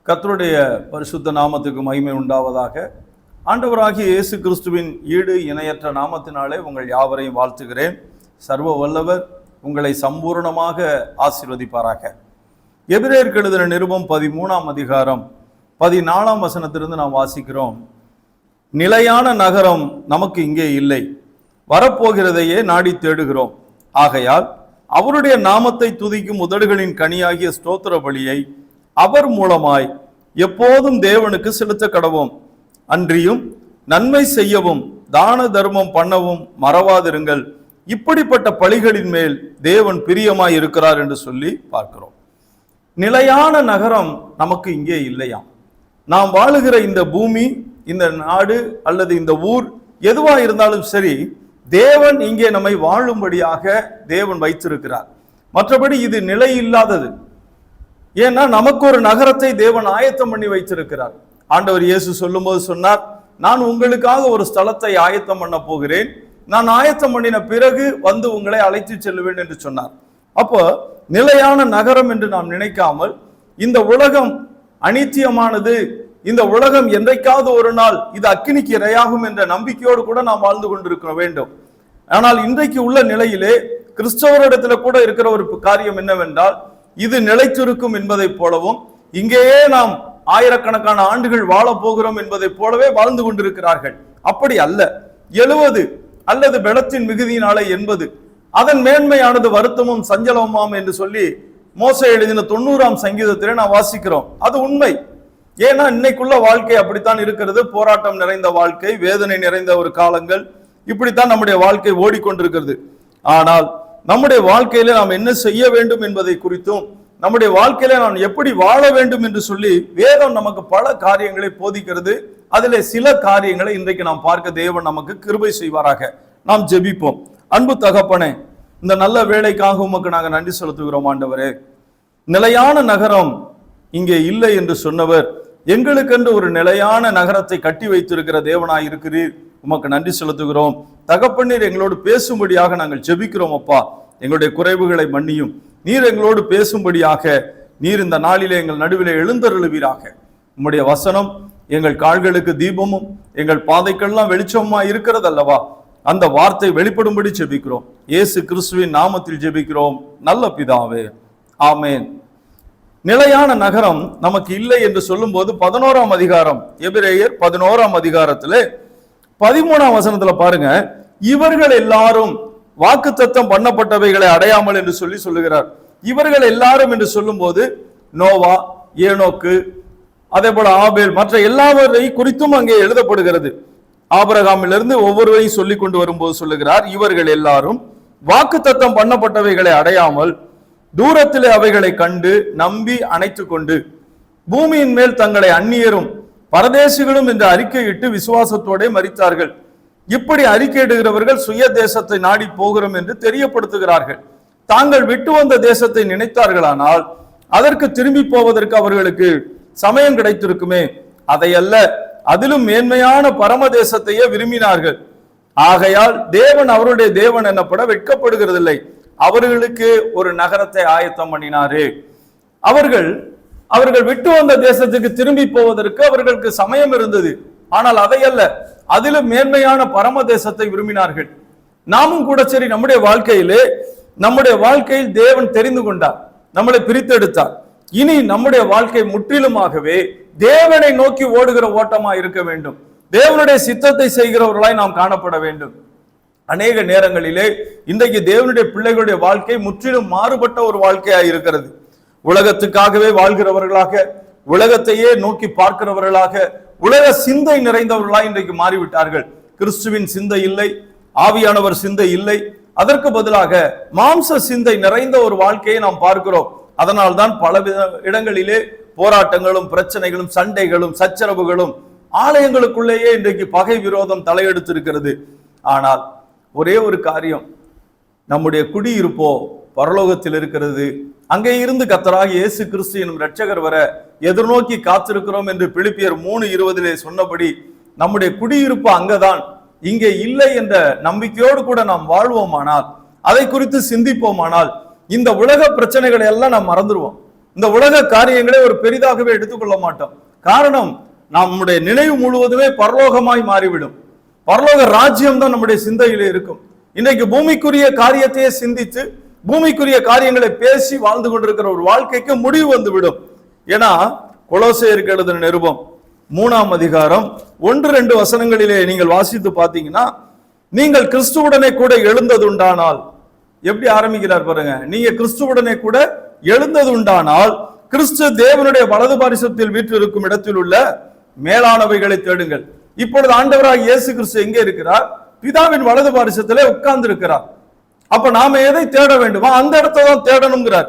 கர்த்தருடைய பரிசுத்த நாமத்துக்கு மகிமை உண்டாவதாக. ஆண்டவராகிய இயேசு கிறிஸ்துவின் ஈடு இணையற்ற நாமத்தினாலே உங்கள் யாவரையும் வாழ்த்துகிறேன். சர்வ வல்லவர் உங்களை சம்பூர்ணமாக ஆசீர்வதிப்பாராக. எபிரேயருக்கு எழுதின நிருபம் 13ஆம் அதிகாரம் 14ஆம் வசனத்திலிருந்து நாம் வாசிக்கிறோம். நிலையான நகரம் நமக்கு இங்கே இல்லை, வரப்போகிறதையே நாடி தேடுகிறோம். ஆகையால் அவருடைய நாமத்தை துதிக்கும் உதடுகளின் கனியாகிய ஸ்தோத்திர பலியை அவர் மூலமாய் எப்போதும் தேவனுக்கு செலுத்த கடவோம். அன்றியும் நன்மை செய்யவும் தான தர்மம் பண்ணவும் மறவாதிருங்கள், இப்படிப்பட்ட பலிகளின் மேல் தேவன் பிரியமாய் இருக்கிறார் என்று சொல்லி பார்க்கிறோம். நிலையான நகரம் நமக்கு இங்கே இல்லையாம். நாம் வாழுகிற இந்த பூமி, இந்த நாடு அல்லது இந்த ஊர் எதுவா இருந்தாலும் சரி, தேவன் இங்கே நம்மை வாழும்படியாக தேவன் வைத்திருக்கிறார். மற்றபடி இது நிலை இல்லாதது. ஏன்னா நமக்கு ஒரு நகரத்தை தேவன் ஆயத்தம் பண்ணி வைத்திருக்கிறார். ஆண்டவர் இயேசு சொல்லும் போது சொன்னார், நான் உங்களுக்காக ஒரு ஸ்தலத்தை ஆயத்தம் பண்ண போகிறேன், நான் ஆயத்தம் பண்ணின பிறகு வந்து உங்களை அழைத்து செல்லுவேன் என்று சொன்னார். அப்போ நிலையான நகரம் என்று நாம் நினைக்காமல், இந்த உலகம் அனித்தியமானது, இந்த உலகம் என்றைக்காவது ஒரு நாள் இது அக்கினிக்கு இரையாகும் என்ற நம்பிக்கையோடு கூட நாம் வாழ்ந்து கொண்டிருக்க வேண்டும். ஆனால் இன்றைக்கு உள்ள நிலையிலே கிறிஸ்தவரிடத்துல கூட இருக்கிற ஒரு காரியம் என்னவென்றால், இது நிலைத்திருக்கும் என்பதை போலவும், இங்கேயே நாம் ஆயிரக்கணக்கான ஆண்டுகள் வாழ போகிறோம் என்பதை போலவே வாழ்ந்து கொண்டிருக்கிறார்கள். அப்படி அல்ல. 70 அல்லது பலத்தின் மிகுதியினாலே 80, அதன் மேன்மையானது வருத்தமும் சஞ்சலமுமாம் என்று சொல்லி மோசே எழுதின 90ஆம் சங்கீதத்திலே நான் வாசிக்கிறோம். அது உண்மை. ஏன்னா இன்னைக்குள்ள வாழ்க்கை அப்படித்தான் இருக்கிறது. போராட்டம் நிறைந்த வாழ்க்கை, வேதனை நிறைந்த ஒரு காலங்கள், இப்படித்தான் நம்முடைய வாழ்க்கை ஓடிக்கொண்டிருக்கிறது. ஆனால் நம்முடைய வாழ்க்கையில நாம் என்ன செய்ய வேண்டும் என்பதை குறித்தும், நம்முடைய வாழ்க்கையில நாம் எப்படி வாழ வேண்டும் என்று சொல்லி வேதம் நமக்கு பல காரியங்களை போதிக்கிறது. அதிலே சில காரியங்களை இன்றைக்கு நாம் பார்க்க தேவன் நமக்கு கிருபை செய்வாராக. நாம் ஜெபிப்போம். அன்பு தகப்பனே, இந்த நல்ல வேலைக்காக உமக்கு நாங்கள் நன்றி செலுத்துகிறோம். ஆண்டவரே, நிலையான நகரம் இங்கே இல்லை என்று சொன்னவர் எங்களுக்கென்று ஒரு நிலையான நகரத்தை கட்டி வைத்திருக்கிற தேவனாய் இருக்கிறீர். உமக்கு நன்றி செலுத்துகிறோம். தகப்பனீர் எங்களோடு பேசும்படியாக நாங்கள் ஜெபிக்கிறோம். அப்பா, எங்களுடைய குறைவுகளை மன்னியும். நீர் எங்களோடு பேசும்படியாக நீர் இந்த நாளிலே எங்கள் நடுவிலே எழுந்தருளுவீராக. உம்முடைய வசனம் எங்கள் கால்களுக்கு தீபமும் எங்கள் பாதைக்கெல்லாம் வெளிச்சமா இருக்கிறது அல்லவா? அந்த வார்த்தை வெளிப்படும்படி ஜெபிக்கிறோம். இயேசு கிறிஸ்துவின் நாமத்தில் ஜெபிக்கிறோம் நல்ல பிதாவே, ஆமேன். நிலையான நகரம் நமக்கு இல்லை என்று சொல்லும் போது 11ஆம் அதிகாரம், எபிரேயர் 11ஆம் அதிகாரத்திலே 13ஆம் வசனத்துல பாருங்க, இவர்கள் எல்லாரும் வாக்குத்தத்தம் பண்ணப்பட்டவைகளை அடையாமல் என்று சொல்லுகிறார். இவர்கள் எல்லாரும் என்று சொல்லும் போது நோவா, ஏனோக்கு, அதே போல ஆபேல், மற்ற எல்லாவரை குறித்தும் அங்கே எழுதப்படுகிறது. ஆபிரகாமிலிருந்து ஒவ்வொருவரையும் சொல்லி கொண்டு வரும்போது சொல்லுகிறார், இவர்கள் எல்லாரும் வாக்குத்தத்தம் பண்ணப்பட்டவைகளை அடையாமல் தூரத்திலே அவைகளை கண்டு நம்பி அணைத்து கொண்டு பூமியின் மேல் தங்களை அந்நியரும் பரதேசிகளும் என்று அறிக்கையிட்டு விசுவாசத்தோட மரித்தார்கள். இப்படி அறிக்கையிடுகிறவர்கள் சுய தேசத்தை நாடி போகிறோம் என்று தெரியப்படுத்துகிறார்கள். தாங்கள் விட்டு வந்த தேசத்தை நினைத்தார்களானால் அதற்கு திரும்பி போவதற்கு அவர்களுக்கு சமயம் கிடைத்திருக்குமே. அதையல்ல, அதிலும் மேன்மையான பரம தேசத்தையே விரும்பினார்கள். ஆகையால் தேவன் அவருடைய தேவன் எனப்பட வெட்கப்படுகிறதில்லை. அவர்களுக்கு ஒரு நகரத்தை ஆயத்தம் பண்ணினாரே. அவர்கள் விட்டு வந்த தேசத்துக்கு திரும்பி போவதற்கு அவர்களுக்கு சமயம் இருந்தது. ஆனால் அதையல்ல, அதிலும் மேன்மையான பரம தேசத்தை விரும்பினார்கள். நாமும் கூட சரி, நம்முடைய வாழ்க்கையில் தேவன் தெரிந்து கொண்டார், நம்மளை பிரித்தெடுத்தார். இனி நம்முடைய வாழ்க்கை முற்றிலுமாகவே தேவனை நோக்கி ஓடுகிற ஓட்டமா இருக்க வேண்டும். தேவனுடைய சித்தத்தை செய்கிறவர்களாய் நாம் காணப்பட வேண்டும். அநேக நேரங்களிலே இன்றைக்கு தேவனுடைய பிள்ளைகளுடைய வாழ்க்கை முற்றிலும் மாறுபட்ட ஒரு வாழ்க்கையா இருக்கிறது. உலகத்துக்காகவே வாழ்கிறவர்களாக, உலகத்தையே நோக்கி பார்க்கிறவர்களாக, உலக சிந்தை நிறைந்தவர்களாய் இன்றைக்கு மாறிவிட்டார்கள். கிறிஸ்துவின் சிந்தை இல்லை, ஆவியானவர் சிந்தை இல்லை. அதற்கு பதிலாக மாம்ச சிந்தை நிறைந்த ஒரு வாழ்க்கையை நாம் பார்க்கிறோம். அதனால்தான் பல இடங்களிலே போராட்டங்களும் பிரச்சனைகளும் சண்டைகளும் சச்சரவுகளும் ஆலயங்களுக்குள்ளேயே இன்றைக்கு பகை விரோதம் தலையெடுத்திருக்கிறது. ஆனால் ஒரே ஒரு காரியம், நம்முடைய குடியிருப்போ பரலோகத்தில் இருக்கிறது. அங்கே இருந்து கர்த்தராகிய இயேசு கிறிஸ்து எனும் இரட்சகர் வர எதிர்நோக்கி காத்திருக்கிறோம் என்று பிலிப்பியர் 3:20 சொன்னபடி நம்முடைய குடியிருப்பு அங்கதான். இங்கே இல்லை என்ற நம்பிக்கையோடு கூட நாம் வாழ்வோமானால், அதை குறித்து சிந்திப்போமானால், இந்த உலக பிரச்சனைகளை எல்லாம் நாம் மறந்துடுவோம். இந்த உலக காரியங்களை ஒரு பெரிதாகவே எடுத்துக்கொள்ள மாட்டோம். காரணம், நம்முடைய நினைவு முழுவதுமே பரலோகமாய் மாறிவிடும். பரலோக ராஜ்யம் தான் நம்முடைய சிந்தையிலே இருக்கும். இன்றைக்கு பூமிக்குரிய காரியத்தையே சிந்தித்து பூமிக்குரிய காரியங்களை பேசி வாழ்ந்து கொண்டிருக்கிற ஒரு வாழ்க்கைக்கு முடிவு வந்துவிடும். ஏன்னா கொலோசையருக்கு எழுதின நிருபம் 3ஆம் அதிகாரம் 1-2 வசனங்களிலே நீங்கள் வாசித்து பார்த்தீங்கன்னா, நீங்கள் கிறிஸ்துவுடனே கூட எழுந்ததுண்டானால், எப்படி ஆரம்பிக்கிறார் பாருங்க, நீங்க கிறிஸ்துவுடனே கூட எழுந்ததுண்டானால் கிறிஸ்து தேவனுடைய வலது பாரிசத்தில் வீற்றிருக்கும் இடத்தில் உள்ள மேலானவைகளை தேடுங்கள். இப்பொழுது ஆண்டவராக இயேசு கிறிஸ்து எங்கே இருக்கிறார்? பிதாவின் வலது பாரிசத்திலே உட்கார்ந்து இருக்கிறார். அப்ப நாம எதை தேட வேண்டுமா அந்த இடத்தை தான் தேடணுங்கிறார்.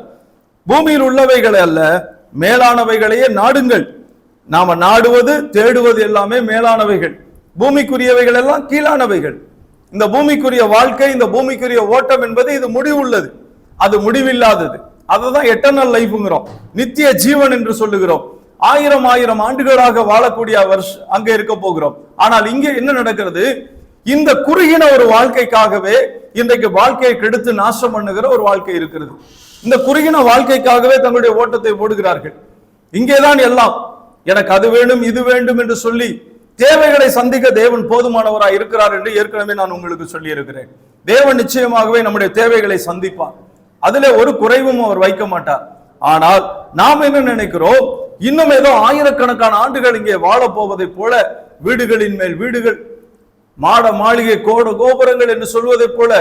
பூமியில் உள்ளவைகளை அல்ல, மேலானவைகளையே நாடுங்கள். நாம நாடுவது தேடுவது எல்லாமே மேலானவைகள். பூமிக்குரியவைகள் எல்லாம் கீழானவைகள். இந்த பூமிக்குரிய வாழ்க்கை, இந்த பூமிக்குரிய ஓட்டம் என்பது இது முடிவுள்ளது, அது முடிவில்லாதது. அதுதான் எட்டர்னல் லைஃப்ங்கிறோம், நித்திய ஜீவன் என்று சொல்லுகிறோம். 1000 ஆண்டுகளாக வாழக்கூடிய அங்க இருக்க போகிறோம். ஆனால் இங்கே என்ன நடக்கிறது? இந்த குறுகின ஒரு வாழ்க்கைக்காகவே இன்றைக்கு வாழ்க்கையை கெடுத்து நாசம் பண்ணுகிற ஒரு வாழ்க்கை இருக்கிறது. இந்த குறுகின வாழ்க்கைக்காகவே தங்களுடைய ஓட்டத்தை ஓடுகிறார்கள். இங்கேதான் எல்லாம் எனக்கு அது வேண்டும் இது வேண்டும் என்று சொல்லி தேவைகளை சந்திக்க தேவன் போதுமானவராய் இருக்கிறார் என்று ஏற்கனவே நான் உங்களுக்கு சொல்லி இருக்கிறேன். தேவன் நிச்சயமாகவே நம்முடைய தேவைகளை சந்திப்பார். அதுல ஒரு குறைவும் அவர் வைக்க மாட்டார். ஆனால் நாம் என்ன நினைக்கிறோம்? இன்னும் ஏதோ ஆயிரக்கணக்கான ஆண்டுகள் இங்கே வாழ போவதை போல, வீடுகளின் மேல் வீடுகள், மாட மாளிகை, கோட கோபுரங்கள் என்று சொல்வதை போல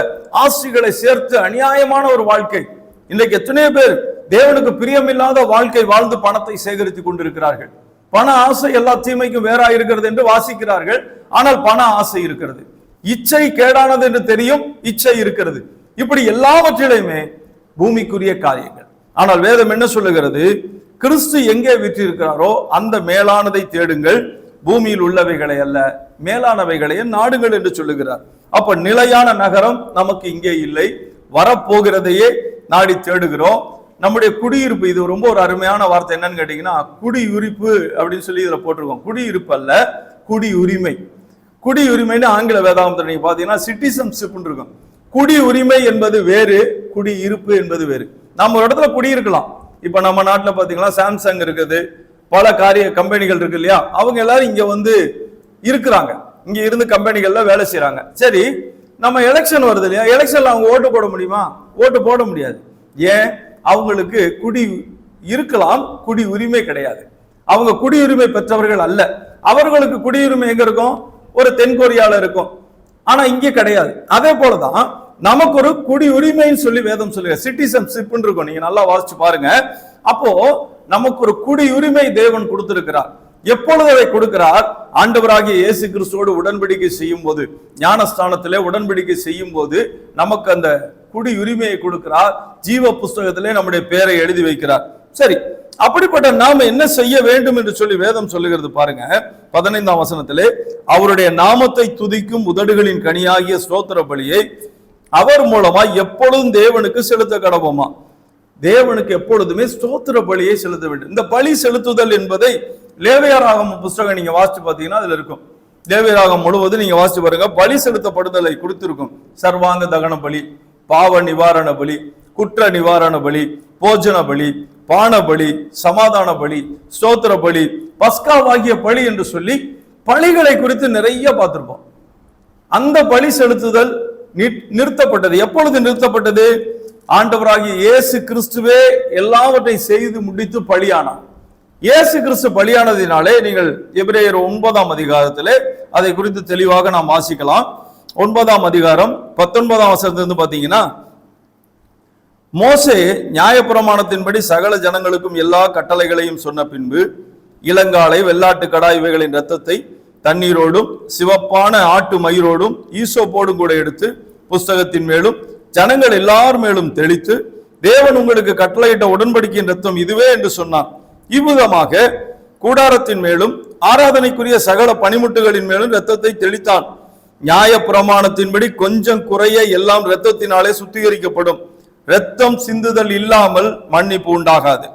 ஆசைகளை சேர்த்து அநியாயமான ஒரு வாழ்க்கை. இன்றைக்கு எத்தனையோ பேர் தேவனுக்கு பிரியமில்லாத வாழ்க்கை வாழ்ந்து பணத்தை சேகரித்துக் கொண்டிருக்கிறார்கள். பண ஆசை எல்லா தீமைக்கும் வேறா இருக்கிறது என்று வாசிக்கிறார்கள். ஆனால் பண ஆசை இருக்கிறது. இச்சை கேடானது என்று தெரியும், இச்சை இருக்கிறது. இப்படி எல்லாவற்றிலுமே பூமிக்குரிய காரியங்கள். ஆனால் வேதம் என்ன சொல்லுகிறது? கிறிஸ்து எங்கே வீற்றிருக்கிறாரோ அந்த மேலானதை தேடுங்கள், பூமியில் உள்ளவைகளை அல்ல, மேலானவைகளையே நாடுகள் என்று சொல்லுகிறார். அப்ப நிலையான நகரம் நமக்கு இங்கே இல்லை, வரப்போகிறதையே நாடி தேடுகிறோம். நம்முடைய குடியிருப்பு, இது ரொம்ப ஒரு அருமையான வார்த்தை. என்னன்னு கேட்டீங்கன்னா, குடியுரிப்பு அப்படின்னு சொல்லி இதுல போட்டிருக்கோம். குடியிருப்பு அல்ல, குடியுரிமை. குடியுரிமைன்னு ஆங்கில வேதாந்தம் நீங்க பாத்தீங்கன்னா சிட்டிசன்ஷிப் இருக்கும். குடியுரிமை என்பது வேறு, குடியிருப்பு என்பது வேறு. நம்ம ஒரு இடத்துல குடியிருக்கலாம். இப்ப நம்ம நாட்டுல பாத்தீங்கன்னா சாம்சங் இருக்குது, பல கம்பெனிகள் இருக்கு இல்லையா? அவங்க எல்லாரும் இங்க வந்து இருக்கிறாங்க, இங்க இருந்து கம்பெனிகள்ல வேலை செய்யறாங்க. சரி, நம்ம எலெக்ஷன் வருது இல்லையா? எலெக்ஷன்ல அவங்க ஓட்டு போட முடியுமா? ஓட்டு போட முடியாது. ஏன்? அவங்களுக்கு குடி இருக்கலாம், குடி உரிமை கிடையாது. அவங்க குடியுரிமை பெற்றவர்கள் அல்ல. அவர்களுக்கு குடியுரிமை எங்க இருக்கும்? ஒரு தென்கொரியால இருக்கும். ஆனா இங்க கிடையாது. அதே போலதான் நமக்கு ஒரு குடியுரிமைன்னு சொல்லி வேதம் சொல்லுங்க, சிட்டிசன்ஷிப் இருக்கும். நீங்க நல்லா வாசிச்சு பாருங்க. அப்போ நமக்கு ஒரு குடியுரிமை தேவன் கொடுத்திருக்கிறார். எப்பொழுது அதை கொடுக்கிறார்? ஆண்டவராகிய இயேசு கிறிஸ்துவோடு உடன்படிக்கை செய்யும் போது, ஞானஸ்தானத்திலே உடன்படிக்கை செய்யும் போது நமக்கு அந்த குடியுரிமையை கொடுக்கிறார். ஜீவ புஸ்தகத்திலே நம்முடைய பெயரை எழுதி வைக்கிறார். சரி, அப்படிப்பட்ட நாம என்ன செய்ய வேண்டும் என்று சொல்லி வேதம் சொல்லுகிறது பாருங்க. 15ஆம் வசனத்திலே, அவருடைய நாமத்தை துதிக்கும் உதடுகளின் கனியாகிய ஸ்தோத்திர பலியை அவர் மூலமா எப்பொழுதும் தேவனுக்கு செலுத்த கடவுமா. தேவனுக்கு எப்பொழுதுமே ஸ்தோத்திர பலியை செலுத்த வேண்டும். இந்த பலி செலுத்துதல் என்பதை லேவியராகம புஸ்தகம் நீங்க வாசிச்சு பார்த்தீங்கன்னா அதுல இருக்கும். லேவியராகம் முழுவதும் நீங்க வாசிச்சு பாருங்க. பலி செலுத்தப்படுதலை கொடுத்திருக்கும். சர்வாங்க தகன பலி, பாவ நிவாரண பலி, குற்ற நிவாரண பலி, போஜன பலி, பான பலி, சமாதான பலி, ஸ்தோத்திர பலி, பஸ்காவாகிய பலி என்று சொல்லி பலிகளை குறித்து நிறைய பார்த்திருப்போம். அந்த பலி செலுத்துதல் நிறுத்தப்பட்டது. எப்பொழுது நிறுத்தப்பட்டது? ஆண்டவராகிய இயேசு கிறிஸ்துவே எல்லாவற்றையும் செய்து முடித்து பலியானார். இயேசு கிறிஸ்து பலியானதினாலே நீங்கள் எபிரேயர் 9ஆம் அதிகாரத்திலே அதை குறித்து தெளிவாக நாம் வாசிக்கலாம். 9ஆம் அதிகாரம் 19ஆம் வசனத்திலிருந்து பாத்தீங்கன்னா, மோசே நியாயப்பிரமாணத்தின்படி சகல ஜனங்களுக்கும் எல்லா கட்டளைகளையும் சொன்ன பின்பு இளங்காளை, வெள்ளாட்டு கடா இவைகளின் இரத்தத்தை தண்ணீரோடும் சிவப்பான ஆட்டு மயிரோடும் ஈசோப்போடும் கூட எடுத்து புஸ்தகத்தின் மேலும் ஜனங்கள் எல்லார் மேலும் தெளித்து, தேவன் உங்களுக்கு கட்டளையிட்ட உடன்படிக்கையின் ரத்தம் இதுவே என்று சொன்னார். இவ்விதமாக கூடாரத்தின் மேலும் ஆராதனைக்குரிய சகல பனிமுட்டுகளின் மேலும் இரத்தத்தை தெளித்தான். நியாய பிரமாணத்தின்படி கொஞ்சம் குறைய எல்லாம் இரத்தத்தினாலே சுத்திகரிக்கப்படும். இரத்தம் சிந்துதல் இல்லாமல் மன்னிப்பு உண்டாகாது.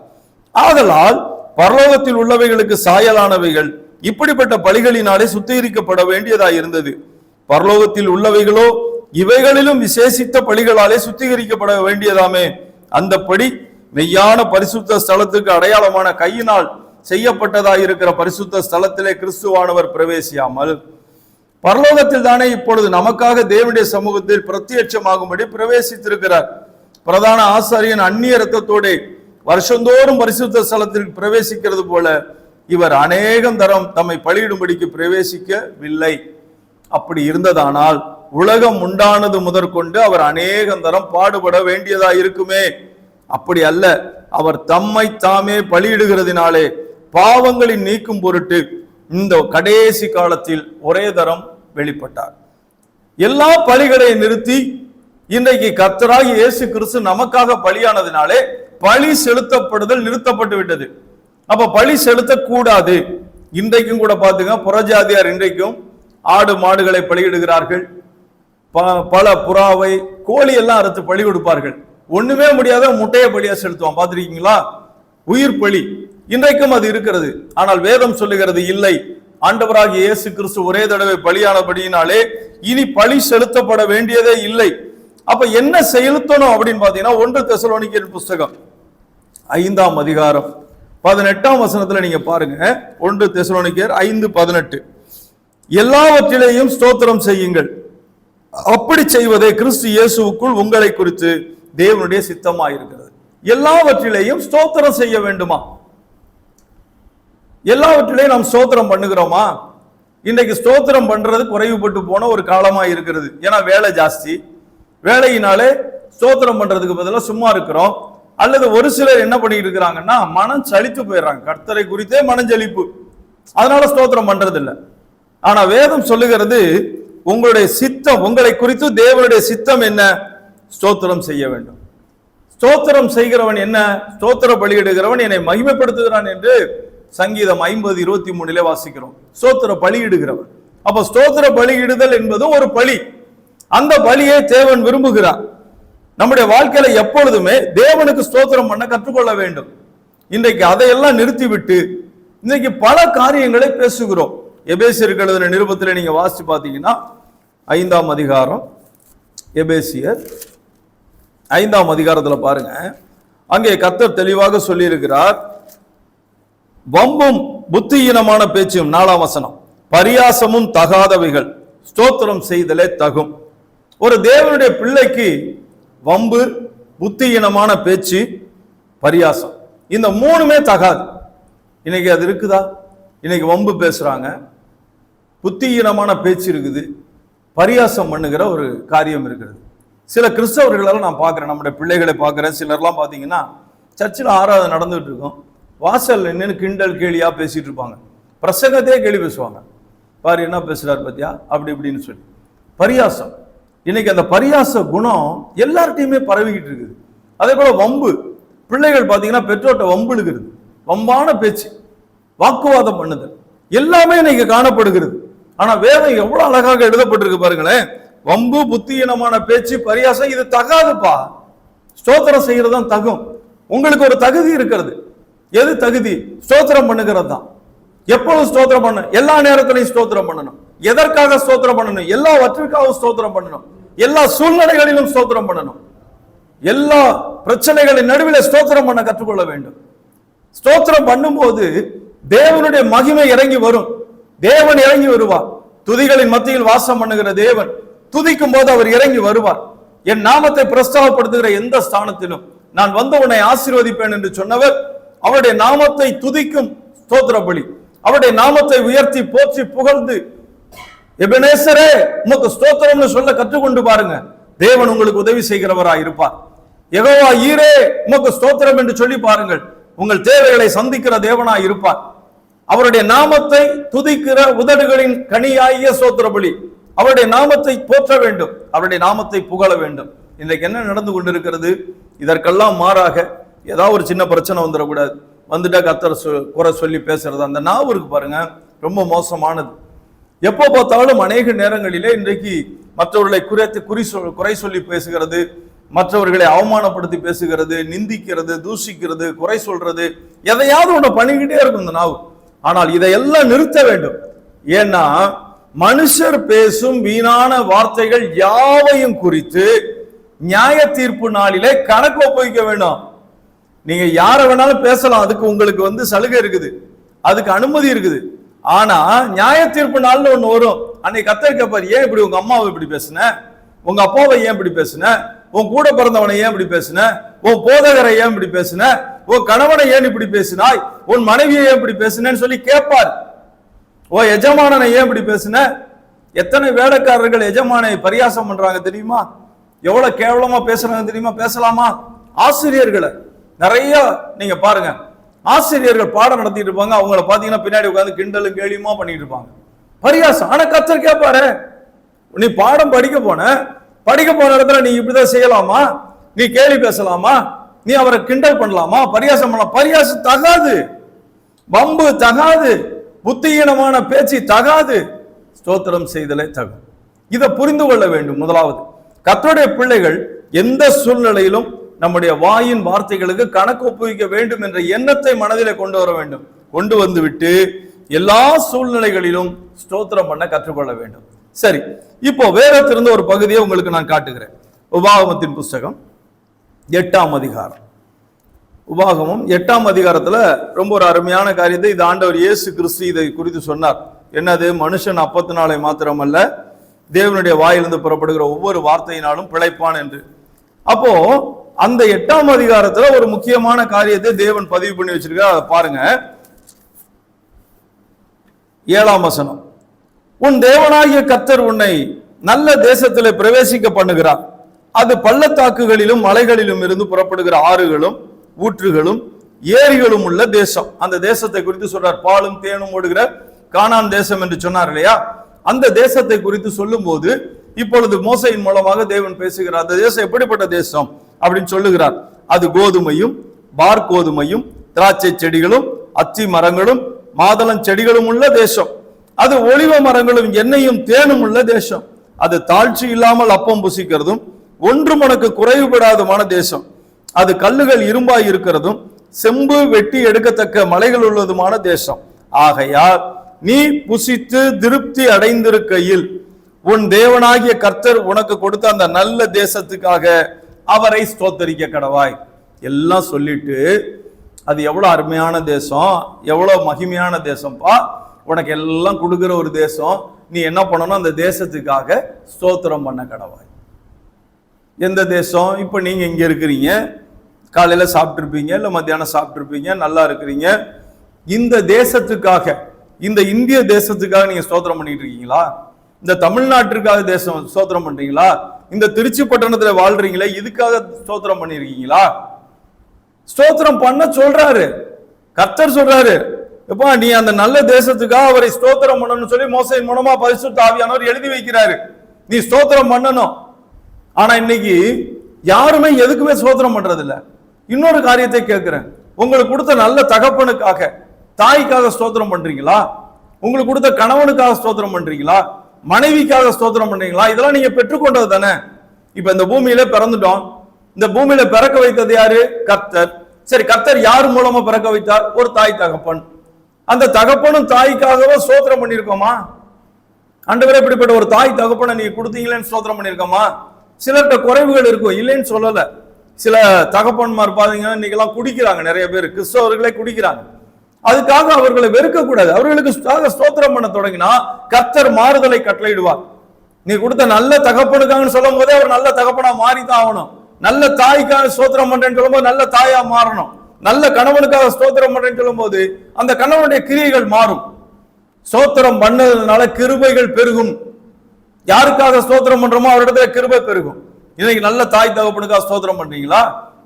ஆதலால் பரலோகத்தில் உள்ளவைகளுக்கு சாயலானவைகள் இப்படிப்பட்ட பலிகளினாலே சுத்திகரிக்கப்பட வேண்டியதாய் இருந்தது. பரலோகத்தில் உள்ளவைகளோ இவைகளிலும் விசேஷித்த பலிகளாலே சுத்திகரிக்கப்பட வேண்டியதாமே. அந்தப்படி மெய்யான பரிசுத்த ஸ்தலத்துக்கு அடையாளமான கையினால் செய்யப்பட்டதாக இருக்கிற பரிசுத்த ஸ்தலத்திலே கிறிஸ்துவானவர் பிரவேசியாமல் பரலோகத்தில் தானே இப்பொழுது நமக்காக தேவனுடைய சமூகத்தில் பிரத்யட்சமாகும்படி பிரவேசித்திருக்கிறார். பிரதான ஆசாரியன் அந்நிய இரத்தத்தோடு வருஷந்தோறும் பரிசுத்த ஸ்தலத்திற்கு பிரவேசிக்கிறது போல இவர் அநேகம் தரம் தம்மை பலியிடும்படிக்கு பிரவேசிக்கவில்லை. அப்படி இருந்ததானால் உலகம் உண்டானது முதற்கொண்டு அவர் அநேகம் தரம் பாடுபட வேண்டியதா இருக்குமே. அப்படி அல்ல, அவர் தம்மை தாமே பலியிடுகிறதினாலே பாவங்களின் நீக்கும் பொருட்டு இந்த கடைசி காலத்தில் ஒரே தரம் வெளிப்பட்டார். எல்லா பலிகளை நிறுத்தி இன்றைக்கு கர்த்தராகிய இயேசு கிறிஸ்து நமக்காக பலியானதினாலே பலி செலுத்தப்படுதல் நிறுத்தப்பட்டு விட்டது. அப்ப பலி செலுத்தக்கூடாது. இன்றைக்கும் கூட பாத்துங்க, புறஜாதியார் இன்றைக்கும் ஆடு மாடுகளை பலியிடுகிறார்கள். பல புறாவை கோழி எல்லாம் அறுத்து பலி கொடுப்பார்கள். ஒண்ணுமே முடியாத முட்டையை பலியா செலுத்துவான். பார்த்திருக்கீங்களா? உயிர் பலி இன்றைக்கும் அது இருக்கிறது. ஆனால் வேதம் சொல்லுகிறது இல்லை, ஆண்டவராகிய இயேசு கிறிஸ்து ஒரே தடவை பலியானபடியினாலே இனி பலி செலுத்தப்பட வேண்டியதே இல்லை. அப்ப என்ன செலுத்தணும் அப்படின்னு பாத்தீங்கன்னா 1 தெசலோனிக்கேயர் புஸ்தகம் 5ஆம் அதிகாரம் 18ஆம் வசனத்துல நீங்க பாருங்க. 1 தெசலோனிக்கேயர் 5:18, எல்லாவற்றிலேயும் ஸ்தோத்திரம் செய்யுங்கள், அப்படி செய்வதே கிறிஸ்து இயேசுவுக்குள் உங்களை குறித்து தேவனுடைய சித்தமாயிருக்கிறது. எல்லாவற்றிலேயும் ஸ்தோத்திரம் செய்ய வேண்டுமா? எல்லாவற்றிலேயும் நாம் ஸ்தோத்திரம் பண்ணுகிறோமா? இன்றைக்கு ஸ்தோத்திரம் பண்றது குறைவுபட்டு போன ஒரு காலமா இருக்கிறது. ஏன்னா வேலை ஜாஸ்தி, வேலையினாலே ஸ்தோத்திரம் பண்றதுக்கு பதிலாக சும்மா இருக்கிறோம். அல்லது ஒரு சிலர் என்ன பண்ணிட்டு இருக்கிறாங்கன்னா மனம் சலித்து போயிடுறாங்க. கர்த்தரை குறித்தே மனஞ்சலிப்பு, அதனால ஸ்தோத்திரம் பண்றது இல்லை. ஆனா வேதம் சொல்லுகிறது உங்களுடைய சித்தம், உங்களை குறித்து தேவனுடைய சித்தம் என்ன? ஸ்தோத்திரம் செய்ய வேண்டும். ஸ்தோத்திரம் செய்கிறவன் என்ன? ஸ்தோத்திர பலியிடுகிறவன் என்னை மகிமைப்படுத்துகிறான் என்று சங்கீதம் 50:23 வாசிக்கிறோம். ஸ்தோத்திர பலியிடுகிறவன். அப்ப ஸ்தோத்திர பலியிடுதல் என்பதும் ஒரு பலி. அந்த பலியை தேவன் விரும்புகிறார். நம்முடைய வாழ்க்கையில எப்பொழுதுமே தேவனுக்கு ஸ்தோத்திரம் பண்ண கற்றுக்கொள்ள வேண்டும். இன்றைக்கு அதையெல்லாம் நிறுத்திவிட்டு இன்னைக்கு பல காரியங்களை பேசுகிறோம். எபேசியருக்கு எழுதின நிருபத்தில் நீங்க வாசிச்சு பார்த்தீங்கன்னா 5ஆம் அதிகாரம், எபேசியர் 5ஆம் அதிகாரத்துல பாருங்க, அங்கே கர்த்தர் தெளிவாக சொல்லி இருக்கிறார். வம்பும் புத்தியீனமான பேச்சும், 4ஆம் வசனம், பரியாசமும் தகாதவைகள் ஸ்தோத்திரம் செய்தலே தகும். ஒரு தேவனுடைய பிள்ளைக்கு வம்பு, புத்தியீனமான பேச்சு, பரியாசம், இந்த மூணுமே தகாது. இன்னைக்கு அது இருக்குதா? இன்னைக்கு வம்பு பேசுறாங்க, புத்தியீனமான பேச்சு இருக்குது, பரியாசம் பண்ணுகிற ஒரு காரியம் இருக்கிறது. சில கிறிஸ்தவர்களெல்லாம் நான் பார்க்குறேன், நம்முடைய பிள்ளைகளை பார்க்குறேன். சிலர்லாம் பார்த்தீங்கன்னா சர்ச்சில் ஆராதனை நடந்துகிட்டு இருக்கும், வாசல் என்னன்னு கிண்டல் கேலியா பேசிட்டு இருப்பாங்க, பிரசங்கத்தையே கேள்வி பேசுவாங்க. பாரு என்ன பேசுறாரு பத்தியா, அப்படி இப்படின்னு சொல்லி பரியாசம். இன்னைக்கு அந்த பரியாச குணம் எல்லார்ட்டையுமே பரவிக்கிட்டு இருக்குது. அதே போல வம்பு, பிள்ளைகள் பார்த்தீங்கன்னா பெற்றோர்கிட்ட வம்பு இழுக்கிறது, வம்பான பேச்சு, வாக்குவாதம் பண்ணுதல், எல்லாமே இன்னைக்கு காணப்படுகிறது. ஆனா வேதம் எவ்வளவு அழகாக எழுதப்பட்டிருக்கு பாருங்களேன். வம்பு, புத்தியீனமான பேச்சு, பரியாசம், இது தகாதுப்பா. ஸ்தோத்திரம் செய்யறது தான் தகும். உங்களுக்கு ஒரு தகுதி இருக்கிறது. எது தகுதி? ஸ்தோத்திரம் பண்ணுகிறது தான். எப்பொழுது ஸ்தோத்திரம் பண்ணணும்? எல்லா நேரத்திலையும் ஸ்தோத்திரம் பண்ணணும். எதற்காக ஸ்தோத்திரம் பண்ணணும்? எல்லாவற்றிற்காகவும் ஸ்தோத்திரம் பண்ணணும். எல்லா சூழ்நிலைகளிலும் ஸ்தோத்திரம் பண்ணணும். எல்லா பிரச்சனைகளின் நடுவில் ஸ்தோத்திரம் பண்ண கற்றுக்கொள்ள வேண்டும். ஸ்தோத்திரம் பண்ணும்போது தேவனுடைய மகிமை இறங்கி வரும். தேவன் இறங்கி வருவார். துதிகளின் மத்தியில் வாசம் பண்ணுகிற தேவன் துதிக்கும் போது அவர் இறங்கி வருவார். என் நாமத்தை பிரஸ்தாபப்படுத்துகிற எந்த ஸ்தானத்திலும் நான் வந்து உன்னை ஆசீர்வதிப்பேன் என்று சொன்னவர் அவருடைய நாமத்தை துதிக்கும் ஸ்தோத்திர பலி, அவருடைய நாமத்தை உயர்த்தி போற்றி புகழ்ந்து எபனேசரே உமக்கு ஸ்தோத்திரம்னு சொல்ல கற்றுக்கொண்டு பாருங்க. தேவன் உங்களுக்கு உதவி செய்கிறவராய் இருப்பார். யெகோவா ஈரே உமக்கு ஸ்தோத்திரம் என்று சொல்லி பாருங்கள். உங்கள் தேவைகளை சந்திக்கிற தேவனாய் இருப்பார். அவருடைய நாமத்தை துதிக்கிற உதடுகளின் கனியாகிய ஸ்தோத்திர பலி, அவருடைய நாமத்தை போற்ற வேண்டும், அவருடைய நாமத்தை புகழ வேண்டும். இன்றைக்கு என்ன நடந்து கொண்டிருக்கிறது? இதற்கெல்லாம் மாறாக ஏதாவது ஒரு சின்ன பிரச்சனை வந்துடக்கூடாது, வந்துட்டா கர்த்தர் குறை சொல்லி பேசுறது, அந்த நாவு இருக்கு பாருங்க, ரொம்ப மோசமானது. எப்போ பார்த்தாலும் அநேக நேரங்களிலே இன்றைக்கு மற்றவர்களை குறை சொல்லி பேசுகிறது, மற்றவர்களை அவமானப்படுத்தி பேசுகிறது, நிந்திக்கிறது, தூஷிக்கிறது, குறை சொல்றது, எதையாவது ஒன்று பண்ணிக்கிட்டே இருக்கும் இந்த நாவு. ஆனால் இதையெல்லாம் நிறுத்த வேண்டும். ஏன்னா மனுஷர் பேசும் வீணான வார்த்தைகள் யாவையும் குறித்து நியாய தீர்ப்பு நாளிலே கணக்கு ஒப்புவிக்க வேண்டும். நீங்க யாரை வேணாலும் பேசலாம், அதுக்கு உங்களுக்கு சலுகை இருக்குது, அதுக்கு அனுமதி இருக்குது. ஆனா நியாய தீர்ப்பு நாள்னு ஒண்ணு வரும். அன்னைக்கு கர்த்தர் கேட்பார், ஏன் இப்படி உங்க அம்மாவை இப்படி பேசுன, உங்க அப்பாவை ஏன் இப்படி பேசுன, உன் கூட பிறந்தவனை ஏன் இப்படி பேசுன, உன் போதகரை ஏன் இப்படி பேசுன, உன் கணவனை ஏன் இப்படி பேசினாய், உன் மனைவியை ஏன் இப்படி பேசுனேன்னு சொல்லி கேட்பார். ஓ எஜமானனை ஏன் இப்படி பேசுன. எத்தனை வேலைக்காரர்கள் எஜமானை பரியாசம் பண்றாங்க தெரியுமா, எவ்வளவு கேவலமா பேசுறாங்க தெரியுமா. பேசலாமா? ஆசிரியர்களை நிறைய நீங்க பாருங்க, ஆசிரியர்கள் பாடம் நடத்திட்டு இருப்பாங்க, அவங்கள பாத்தீங்கன்னா பின்னாடி உட்கார்ந்து கிண்டலும் கேலியுமா பண்ணிட்டு இருப்பாங்க, பரியாசம். ஆனா கர்த்தர் கேட்பாரு, நீ பாடம் படிக்க போன இடத்துல நீ இப்படிதான் செய்யலாமா, நீ கேலி பேசலாமா, நீ அவரை கிண்டல் பண்ணலாமா, பரியாசம் பண்ணலாம். பரியாசம் தகாது, வம்பு தகாது, புத்தியீனமான பேச்சு தகாது, ஸ்தோத்திரம் செய்தலே தகும். இதை புரிந்து கொள்ள வேண்டும். முதலாவது, கர்த்தருடைய பிள்ளைகள் எந்த சூழ்நிலையிலும் நம்முடைய வாயின் வார்த்தைகளுக்கு கணக்கு ஒப்புவிக்க வேண்டும் என்ற எண்ணத்தை மனதிலே கொண்டு வர வேண்டும். கொண்டு வந்து விட்டு எல்லா சூழ்நிலைகளிலும் ஸ்தோத்திரம் பண்ண கற்றுக்கொள்ள வேண்டும். சரி, இப்போ வேதத்திலிருந்து ஒரு பகுதியை உங்களுக்கு நான் காட்டுகிறேன். உபாகமத்தின் புஸ்தகம் 8ஆம் அதிகாரம். உபாகமம் 8ஆம் அதிகாரத்துல ரொம்ப ஒரு அருமையான காரியத்தை இது ஆண்டவர் இயேசு கிறிஸ்து இதை குறித்து சொன்னார். என்னது? மனுஷன் அப்பத்தினாலே மாத்திரமல்ல, தேவனுடைய வாயிலிருந்து புறப்படுகிற ஒவ்வொரு வார்த்தையினாலும் பிழைப்பான் என்று. அப்போ அந்த 8ஆம் அதிகாரத்துல ஒரு முக்கியமான காரியத்தை தேவன் பதிவு பண்ணி வச்சிருக்கார். அதை பாருங்க. 7ஆம் வசனம், உன் தேவனாகிய கர்த்தர் உன்னை நல்ல தேசத்திலே பிரவேசிக்க பண்ணுகிறார். அது பள்ளத்தாக்குகளிலும் மலைகளிலும் இருந்து புறப்படுகிற ஆறுகளும் ஊற்றுகளும் ஏரிகளும் உள்ள தேசம். அந்த தேசத்தை குறித்து சொல்றார். பாலும் தேனும் ஓடுகிற கானான் தேசம் என்று சொன்னார் இல்லையா? அந்த தேசத்தை குறித்து சொல்லும் போது இப்பொழுது மோசையின் மூலமாக தேவன் பேசுகிறார். அந்த தேசம் எப்படிப்பட்ட தேசம் அப்படின்னு சொல்லுகிறார். அது கோதுமையும் பார்கோதுமையும் திராட்சை செடிகளும் அத்தி மரங்களும் மாதளம் செடிகளும் உள்ள தேசம். அது ஒலிவ மரங்களும் எண்ணெயும் தேனும் உள்ள தேசம். அது தாழ்ச்சி இல்லாமல் அப்பம் புசிக்கிறதும் ஒன்றும் உனக்கு குறைவுபடாதுமான தேசம். அது கல்லுகள் இரும்பாய் இருக்கிறதும் செம்பு வெட்டி எடுக்கத்தக்க மலைகள் உள்ளதுமான தேசம். ஆகையால் நீ புசித்து திருப்தி அடைந்திருக்கையில் உன் தேவனாகிய கர்த்தர் உனக்கு கொடுத்த அந்த நல்ல தேசத்துக்காக அவரை ஸ்தோத்தரிக்க கடவாய். எல்லாம் சொல்லிட்டு, அது எவ்வளவு அருமையான தேசம், எவ்வளவு மகிமையான தேசம்ப்பா, உனக்கு எல்லாம் கொடுக்கிற ஒரு தேசம், நீ என்ன பண்ணணும், அந்த தேசத்துக்காக ஸ்தோத்திரம் பண்ண கடவாய். எந்த தேசம்? இப்ப நீங்க இங்க இருக்கிறீங்க, காலையில சாப்பிட்டுருப்பீங்க, இல்ல மத்தியானம் சாப்பிட்டுருப்பீங்க, நல்லா இருக்கிறீங்க. இந்த தேசத்துக்காக, இந்த இந்திய தேசத்துக்காக நீங்க ஸ்தோத்திரம் பண்ணிட்டு இருக்கீங்களா? இந்த தமிழ்நாட்டிற்காக தேசம் ஸ்தோத்திரம் பண்றீங்களா? இந்த திருச்சி பட்டணத்துல வாழ்றீங்களே, இதுக்காக ஸ்தோத்திரம் பண்ணிருக்கீங்களா? ஸ்தோத்திரம் பண்ண சொல்றாரு கர்த்தர். சொல்றாரு, எப்பா நீ அந்த நல்ல தேசத்துக்காக அவரை ஸ்தோத்திரம் பண்ணணும்னு சொல்லி மோசையின் மூலமா பரிசுத்த ஆவியானவர் எழுதி வைக்கிறாரு. நீ ஸ்தோத்திரம் பண்ணணும். ஆனா இன்னைக்கு யாருமே எதுக்குமே ஸ்தோத்திரம் பண்றது இல்ல. இன்னொரு காரியத்தை கேட்கிறேன், உங்களுக்கு கொடுத்த நல்ல தகப்பனுக்காக, தாய்க்காக ஸ்தோத்திரம் பண்றீங்களா? உங்களுக்கு கொடுத்த கணவனுக்காக ஸ்தோத்திரம் பண்றீங்களா? மனைவிக்காக ஸ்தோத்திரம் பண்றீங்களா? இதெல்லாம் நீங்க பெற்றுக்கொண்டது தானே. இப்ப இந்த பூமியில பிறந்துட்டோம். இந்த பூமியில பிறக்க வைத்தது யாரு? கர்த்தர். சரி, கர்த்தர் யார் மூலமா பிறக்க வைத்தார்? ஒரு தாய் தகப்பன். அந்த தகப்பனும் தாய்க்காகவே ஸ்தோத்திரம் பண்ணிருக்கோமா? ஆண்டவரே இப்படிப்பட்ட ஒரு தாய் தகப்பனை நீங்க கொடுத்தீங்களேன்னு ஸ்தோத்திரம் பண்ணிருக்கோமா? சிலர்கிட்ட குறைவுகள் இருக்கும், இல்லைன்னு சொல்லல. சில தகப்பன்மார் பாத்தீங்கன்னா இன்னைக்கெல்லாம் குடிக்கிறாங்க, நிறைய பேர் கிறிஸ்தவர்களே குடிக்கிறாங்க. அதுக்காக அவர்களை வெறுக்க கூடாது. அவர்களுக்கு ஸ்தோத்திரம் பண்ண தொடங்கினா கர்த்தர் மாறுதலை கட்டளையிடுவார். நீ கொடுத்த நல்ல தகப்பனுக்காக சொல்லும் போதே அவர் நல்ல தகப்பனா மாறிதான் ஆகணும். நல்ல தாய்க்காக ஸ்தோத்திரம் பண்றேன்னு சொல்லும் போது நல்ல தாயா மாறணும். நல்ல கணவனுக்காக ஸ்தோத்திரம் பண்றேன்னு சொல்லும் போது அந்த கணவனுடைய கிரியைகள் மாறும். ஸ்தோத்திரம் பண்ணதுனால கிருபைகள் பெருகும். யாருக்காக ஸ்தோத்திரம் பண்றோமோ அவரிடத்துல கிருபை பெருகும். இன்னைக்கு நல்ல தாய் தகப்பனுக்காக ஸ்தோத்திரம் பண்றீங்களா?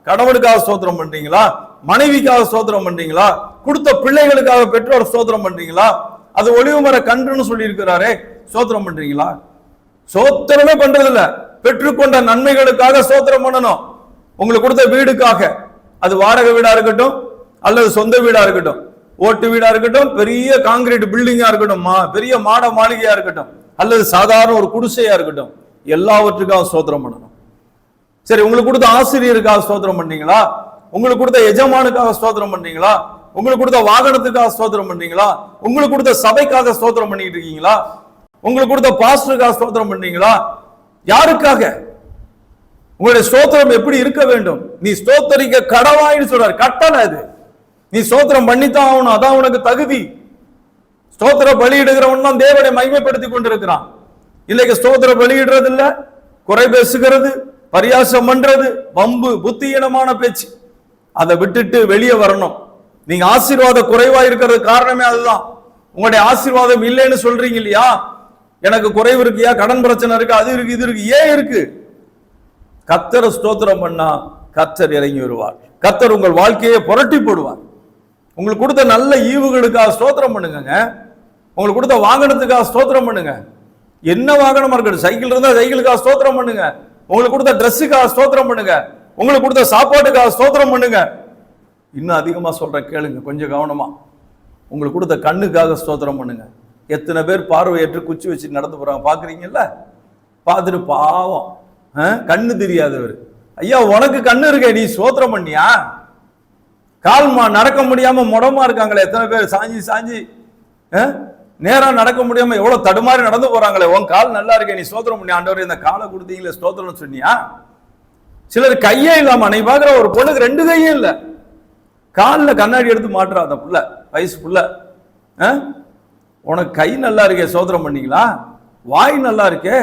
கணவனுக்காக ஸ்தோத்திரம் பண்றீங்களா? மனைவிக்காக ஸ்தோத்திரம் பண்றீங்களா? கொடுத்த பிள்ளைகளுக்காக பெற்றோர் ஸ்தோத்திரம் பண்றீங்களா? அது ஒளிவு மர கன்றுன்னு சொல்லி இருக்கிறாரே, ஸ்தோத்திரம் பண்றீங்களா? ஸ்தோத்திரமே பண்றது இல்ல. பெற்றுக்கொண்ட நன்மைகளுக்காக ஸ்தோத்திரம் பண்ணணும். உங்களுக்கு கொடுத்த வீடுக்காக, அது வாடகை வீடா இருக்கட்டும் அல்லது சொந்த வீடா இருக்கட்டும், ஓட்டு வீடா இருக்கட்டும், பெரிய காங்கிரீட் பில்டிங்கா இருக்கட்டும், பெரிய மாட மாளிகையா இருக்கட்டும், அல்லது சாதாரண ஒரு குடிசையா இருக்கட்டும், எல்லாவற்றுக்காக ஸ்தோத்திரம் பண்ணணும். சரி, உங்களுக்கு கொடுத்த ஆசிரியருக்காக ஸ்தோத்திரம் பண்றீங்களா? உங்களுக்கு கொடுத்த எஜமானுக்காக ஸ்தோத்திரம் பண்றீங்களா? உங்களுக்கு கொடுத்த வாகனத்துக்காக ஸ்தோத்திரம் பண்றீங்களா? உங்களுக்கு கொடுத்த சபைக்காக ஸ்தோத்திரம் பண்ணிட்டு இருக்கீங்களா? உங்களுக்கு கொடுத்த பாஸ்டருக்காக ஸ்தோத்திரம் பண்றீங்களா? யாருக்காக? உங்களுடைய ஸ்தோத்திரம் எப்படி இருக்க வேண்டும்? நீ ஸ்தோத்தரிக்க கடவாயின்னு சொல்றாரு. கட்டளை அது. நீ ஸ்தோத்திரம் பண்ணித்தான் ஆகணும். அதான் உனக்கு தகுதி. ஸ்தோத்திர பலியிடுகிறவன் தான் தேவனை மகிமைப்படுத்தி கொண்டிருக்கிறான். இல்லைக்கு ஸ்தோத்திர பலியிடுறது இல்ல, குறை பேசுகிறது, பரியாசம் பண்றது, வம்பு, புத்தியீனமான பேச்சு, அதை விட்டுட்டு வெளியே வரணும். நீங்க ஆசீர்வாத குறைவா இருக்கிறது காரணமே அதுதான். உங்களுடைய ஆசீர்வாதம் இல்லைன்னு சொல்றீங்க இல்லையா? எனக்கு குறைவு இருக்கியா, கடன் பிரச்சனை இருக்கு, அது இருக்கு, இது இருக்கு. ஏன் இருக்கு? கர்த்தரை ஸ்தோத்திரம் பண்ணா கர்த்தர் இறங்கி வருவார். கர்த்தர் உங்கள் வாழ்க்கையை புரட்டி போடுவார். உங்களுக்கு கொடுத்த நல்ல ஈவுகளுக்காக ஸ்தோத்திரம் பண்ணுங்க. உங்களுக்கு கொடுத்த வாகனத்துக்காக ஸ்தோத்திரம் பண்ணுங்க. என்ன வாகனமா இருக்கட்டும், சைக்கிள் இருந்தா சைக்கிளுக்காக ஸ்தோத்திரம் பண்ணுங்க. உங்களுக்கு கொடுத்த ட்ரெஸ்ஸுக்காக ஸ்தோத்திரம் பண்ணுங்க. உங்களுக்கு கொடுத்த சாப்பாட்டுக்காக ஸ்தோத்திரம் பண்ணுங்க. இன்னும் அதிகமா சொல்றேன், கேளுங்க கொஞ்சம் கவனமா. உங்களுக்கு கொடுத்த கண்ணுக்காக ஸ்தோத்திரம் பண்ணுங்க. எத்தனை பேர் பார்வையற்று குச்சி வச்சு நடந்து போறாங்க பாக்குறீங்கல்ல? பார்த்துட்டு பாவம், கண்ணு தெரியாதவர். ஐயா உனக்கு கண்ணு இருக்க, நீ ஸ்தோத்திரம் பண்ணியா? கால்மா நடக்க முடியாம முடமா இருக்காங்களே எத்தனை பேர், சாஞ்சி சாஞ்சி நேரா நடக்க முடியாம எவ்வளவு தடுமாறி நடந்து போறாங்களே. உன் கால் நல்லா இருக்கே, நீ ஸ்தோத்திரம் பண்ணி ஆண்டவர் இந்த காலை கொடுத்தீங்களே ஸ்தோத்திரம் சொன்னியா? சிலர் கையே இல்லாம, நீ பாக்குற ஒரு பொண்ணுக்கு 2 கையும் இல்ல, காலில் கண்ணாடி எடுத்து மாட்டுறா அந்த புள்ள, வயசு புள்ள. உனக்கு கை நல்லா இருக்கே, ஸ்தோத்திரம் பண்ணீங்களா? வாய் நல்லா இருக்கே,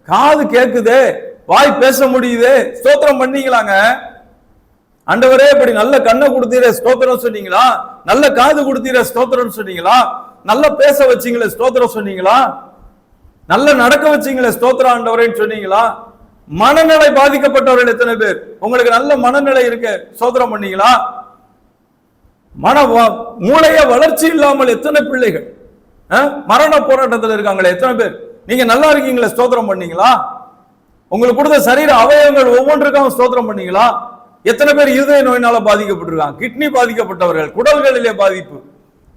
காது கேக்குதே, வாய் பேச முடியுதே, ஸ்தோத்திரம் பண்ணீங்களாங்க? ஆண்டவரே இப்படி நல்ல கண்ணை கொடுத்தீரே ஸ்தோத்திரம் சொன்னீங்களா? நல்ல காது கொடுத்தீரே ஸ்தோத்திரம் சொன்னீங்களா? நல்ல பேச வச்சீங்களே ஸ்தோத்திரம் சொன்னீங்களா? நல்ல நடக்க வச்சீங்களே ஸ்தோத்திரம் ஆண்டவரேன்னு சொன்னீங்களா? மனநிலை பாதிக்கப்பட்டவர்கள் எத்தனை பேர்? உங்களுக்கு நல்ல மனநிலை இருக்கு, ஸ்தோத்திரம் பண்ணீங்களா? மூளைய வளர்ச்சி இல்லாமல் எத்தனை பிள்ளைகள் மரண போராட்டத்தில் இருக்காங்களே எத்தனை பேர்? நீங்க நல்லா இருக்கீங்களே ஸ்தோத்திரம் பண்ணீங்களா? உங்களுக்கு கொடுத்த சரீர அவயவங்கள் ஒவ்வொன்றுக்காக ஸ்தோத்திரம் பண்ணீங்களா? எத்தனை பேர் இருதய நோயினால பாதிக்கப்பட்டிருக்காங்க, கிட்னி பாதிக்கப்பட்டவர்கள், குடல்களிலே பாதிப்பு,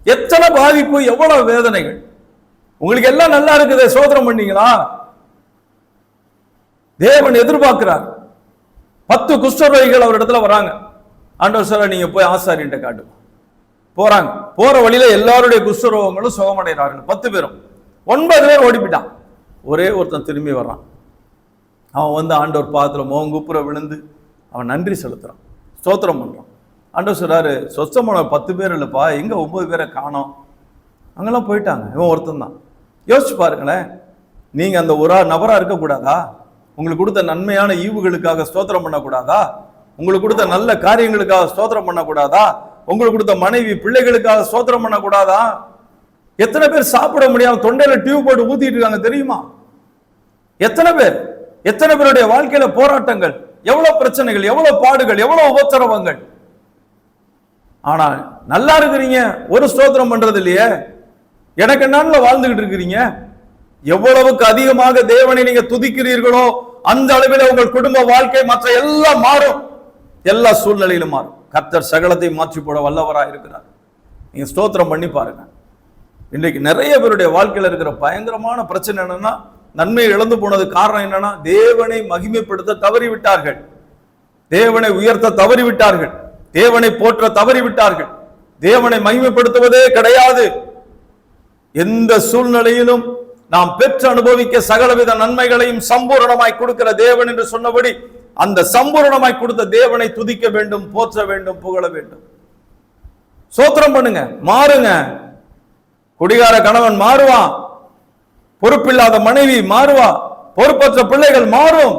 எத்தனை பாதிப்பு, எவ்வளவு வேதனைகள். உங்களுக்கு எல்லாம் நல்லா இருக்குது, ஸ்தோத்திரம் பண்ணீங்களா? தேவன் எதிர்பார்க்கிறார். 10 குஷ்டரோகிகள் அவர் இடத்துல வராங்க. ஆண்டவர் சொல்ல, நீங்க போய் ஆசாரிட்ட காட்டு. போறாங்க. போற வழியில எல்லாருடைய குஷ்டரோகங்களும் சுகமடைகிறார்கள். 10 பேரும். 9 பேர் ஓடிப்பிட்டான். ஒரே ஒருத்தன் திரும்பி வர்றான். அவன் ஆண்டவர் பாதத்துல மோங்குப்புற விழுந்து அவன் நன்றி செலுத்துறான், ஸ்தோத்திரம் பண்றான். ஆண்டவர் சொல்றாரு, சொச்சமான 10 பேர் இல்லப்பா, எங்க 9 பேரை காணோம்? அங்கெல்லாம் போயிட்டாங்க, இவன் ஒருத்தன் தான். யோசிச்சு பாருங்களேன், நீங்க அந்த ஒரு நபரா இருக்கக்கூடாதா? உங்களுக்கு கொடுத்த நன்மையான ஈவுகளுக்காக ஸ்தோத்திரம் பண்ணக்கூடாதா? உங்களுக்கு கொடுத்த நல்ல காரியங்களுக்காக ஸ்தோத்திரம் பண்ணக்கூடாதா? உங்களுக்கு கொடுத்த மனைவி பிள்ளைகளுக்காக ஸ்தோத்திரம் பண்ணக்கூடாதா? எத்தனை பேர் சாப்பிட முடியாம தொண்டையில டியூப் போட்டு ஊத்திட்டு இருக்காங்க தெரியுமா? எத்தனை பேர், எத்தனை பேருடைய வாழ்க்கையில போராட்டங்கள், எவ்வளவு பிரச்சனைகள், எவ்வளவு பாடுகள், எவ்வளவு உபத்திரவங்கள். ஆனா நல்லா இருக்கிறீங்க, ஒரு ஸ்தோத்திரம் பண்றது இல்லையே. எனக்கு என்னன்னு வாழ்ந்துகிட்டு இருக்கிறீங்க. எவ்வளவுக்கு அதிகமாக தேவனை நீங்க துதிக்கிறீர்களோ அந்த அளவில் உங்கள் குடும்ப வாழ்க்கை மற்ற எல்லாம் மாறும், எல்லா சூழ்நிலையிலும் மாறும். கர்த்தர் சகலத்தை மாற்றி போட வல்லவராக இருக்கிறார். நீங்க ஸ்தோத்திரம் பண்ணி பாருங்க. இன்றைக்கு நிறைய பேருடைய வாழ்க்கையில் இருக்கிற பயங்கரமான பிரச்சனை என்னன்னா, நன்மையை இழந்து போனது காரணம் என்னன்னா, தேவனை மகிமைப்படுத்த தவறிவிட்டார்கள், தேவனை உயர்த்த தவறிவிட்டார்கள், தேவனை போற்ற தவறிவிட்டார்கள். தேவனை மகிமைப்படுத்துவதே கிடையாது. எந்த சூழ்நிலையிலும் நாம் பெற்று அனுபவிக்க சகலவித நன்மைகளையும் சம்பூரணமாய் கொடுக்கிற தேவன் என்று சொன்னபடி அந்த சம்பூரணமாய் கொடுத்த தேவனை துதிக்க வேண்டும், போற்ற வேண்டும், புகழ வேண்டும். ஸ்தோத்திரம் பண்ணுங்க, மாறுங்க. குடிகார கணவன் மாறுவான், பொறுப்பில்லாத மனைவி மாறுவா, பொறுப்பற்ற பிள்ளைகள் மாறும்.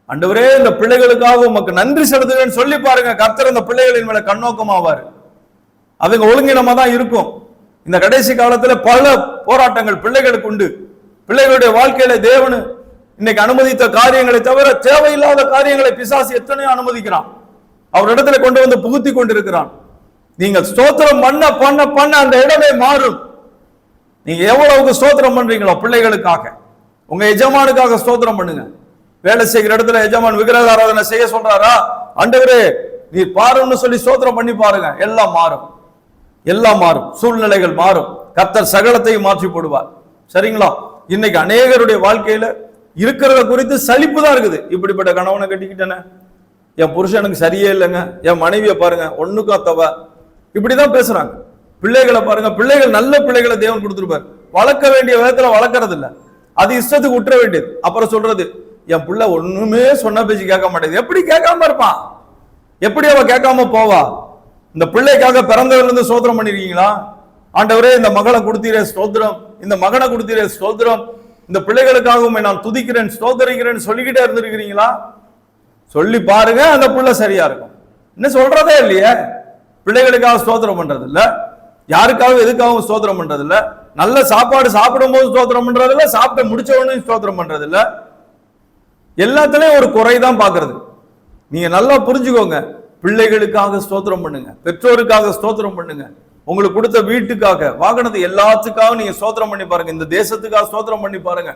ஆண்டவரே இந்த பிள்ளைகளுக்காக உமக்கு நன்றி செலுத்துவேன்னு சொல்லி பாருங்க. கர்த்தர் இந்த பிள்ளைகளின் மேல கண்ணோக்கமாவார். அவங்க ஒழுங்கினமா தான் இருக்கும். இந்த கடைசி காலத்துல பல போராட்டங்கள் பிள்ளைகளுக்கு உண்டு. பிள்ளைகளுடைய வாழ்க்கையில தேவனு இன்னைக்கு அனுமதித்த காரியங்களை தவிர தேவையில்லாத காரியங்களை பிசாசு எத்தனையோ அனுமதிக்கிறான், அவர் இடத்துல கொண்டு வந்து புகுத்தி கொண்டிருக்கிறான். நீங்கள் ஸ்தோத்திரம் பண்ண பண்ண பண்ண அந்த இடமே மாறும். நீங்க எவ்வளவுக்கு ஸ்தோத்திரம் பண்றீங்களோ பிள்ளைகளுக்காக, உங்க எஜமானுக்காக ஸ்தோத்திரம் பண்ணுங்க. வேலை செய்கிற இடத்துல எஜமான் விக்கிரக ஆராதனை செய்ய சொல்றாரா, ஆண்டவரே நீ பாருன்னு சொல்லி ஸ்தோத்திரம் பண்ணி பாருங்க, எல்லாம் மாறும், எல்லாம் மாறும், சூழ்நிலைகள் மாறும். கர்த்தர் சகலத்தையும் மாற்றி போடுவார். சரிங்களா? இன்னைக்கு அநேகருடைய வாழ்க்கையில இருக்கிறத குறித்து சலிப்பு தான் இருக்குது. இப்படிப்பட்ட கணவனை கட்டிக்கிட்டேனே, என் புருஷனுக்கு சரியே இல்லைங்க, என் மனைவியை பாருங்க ஒண்ணுக்கும் தவ, இப்படிதான் பேசுறாங்க. பிள்ளைகளை பாருங்க, பிள்ளைகள் நல்ல பிள்ளைகளை தேவன் கொடுத்துருப்பார், வளர்க்க வேண்டிய விதத்துல வளர்க்கறது இல்ல, அது இஷ்டத்துக்கு விட்டுற வேண்டியது. அப்புறம் சொல்றது என் பிள்ளை ஒண்ணுமே சொன்ன பேச்சு கேட்க மாட்டேங்குது. எப்படி கேட்காம இருப்பான்? எப்படி அவ கேட்காம போவா? இந்த பிள்ளைக்காக பிறந்தவர்லேருந்து ஸ்தோத்திரம் பண்ணிருக்கீங்களா? ஆண்டவரே இந்த மகளை கொடுத்தீரே ஸ்தோத்திரம், இந்த மகனை கொடுத்தீரே ஸ்தோத்திரம், இந்த பிள்ளைகளுக்காகவும் நான் துதிக்கிறேன் ஸ்தோத்தரிக்கிறேன்னு சொல்லிக்கிட்டே இருந்திருக்கிறீங்களா? சொல்லி பாருங்க, அந்த பிள்ளை சரியா இருக்கும். இன்னும் சொல்றதே இல்லையே. பிள்ளைகளுக்காக ஸ்தோத்திரம் பண்றது இல்ல, யாருக்காக எதுக்காகவும் ஸ்தோத்திரம் பண்றது இல்ல, நல்ல சாப்பாடு சாப்பிடும் போது ஸ்தோத்திரம் பண்றது இல்ல, சாப்பிட்டு முடிச்ச உடனே ஸ்தோத்திரம் பண்றது இல்ல. எல்லாத்துலயும் ஒரு குறைதான் பாக்குறது. நீங்க நல்லா புரிஞ்சுக்கோங்க. பிள்ளைகளுக்காக ஸ்தோத்திரம் பண்ணுங்க, பெற்றோருக்காக ஸ்தோத்திரம் பண்ணுங்க, உங்களுக்கு கொடுத்த வீட்டுக்காக, வாகனத்தை, எல்லாத்துக்காக நீங்க ஸ்தோத்திரம் பண்ணி பாருங்க. இந்த தேசத்துக்காக ஸ்தோத்திரம் பண்ணி பாருங்க.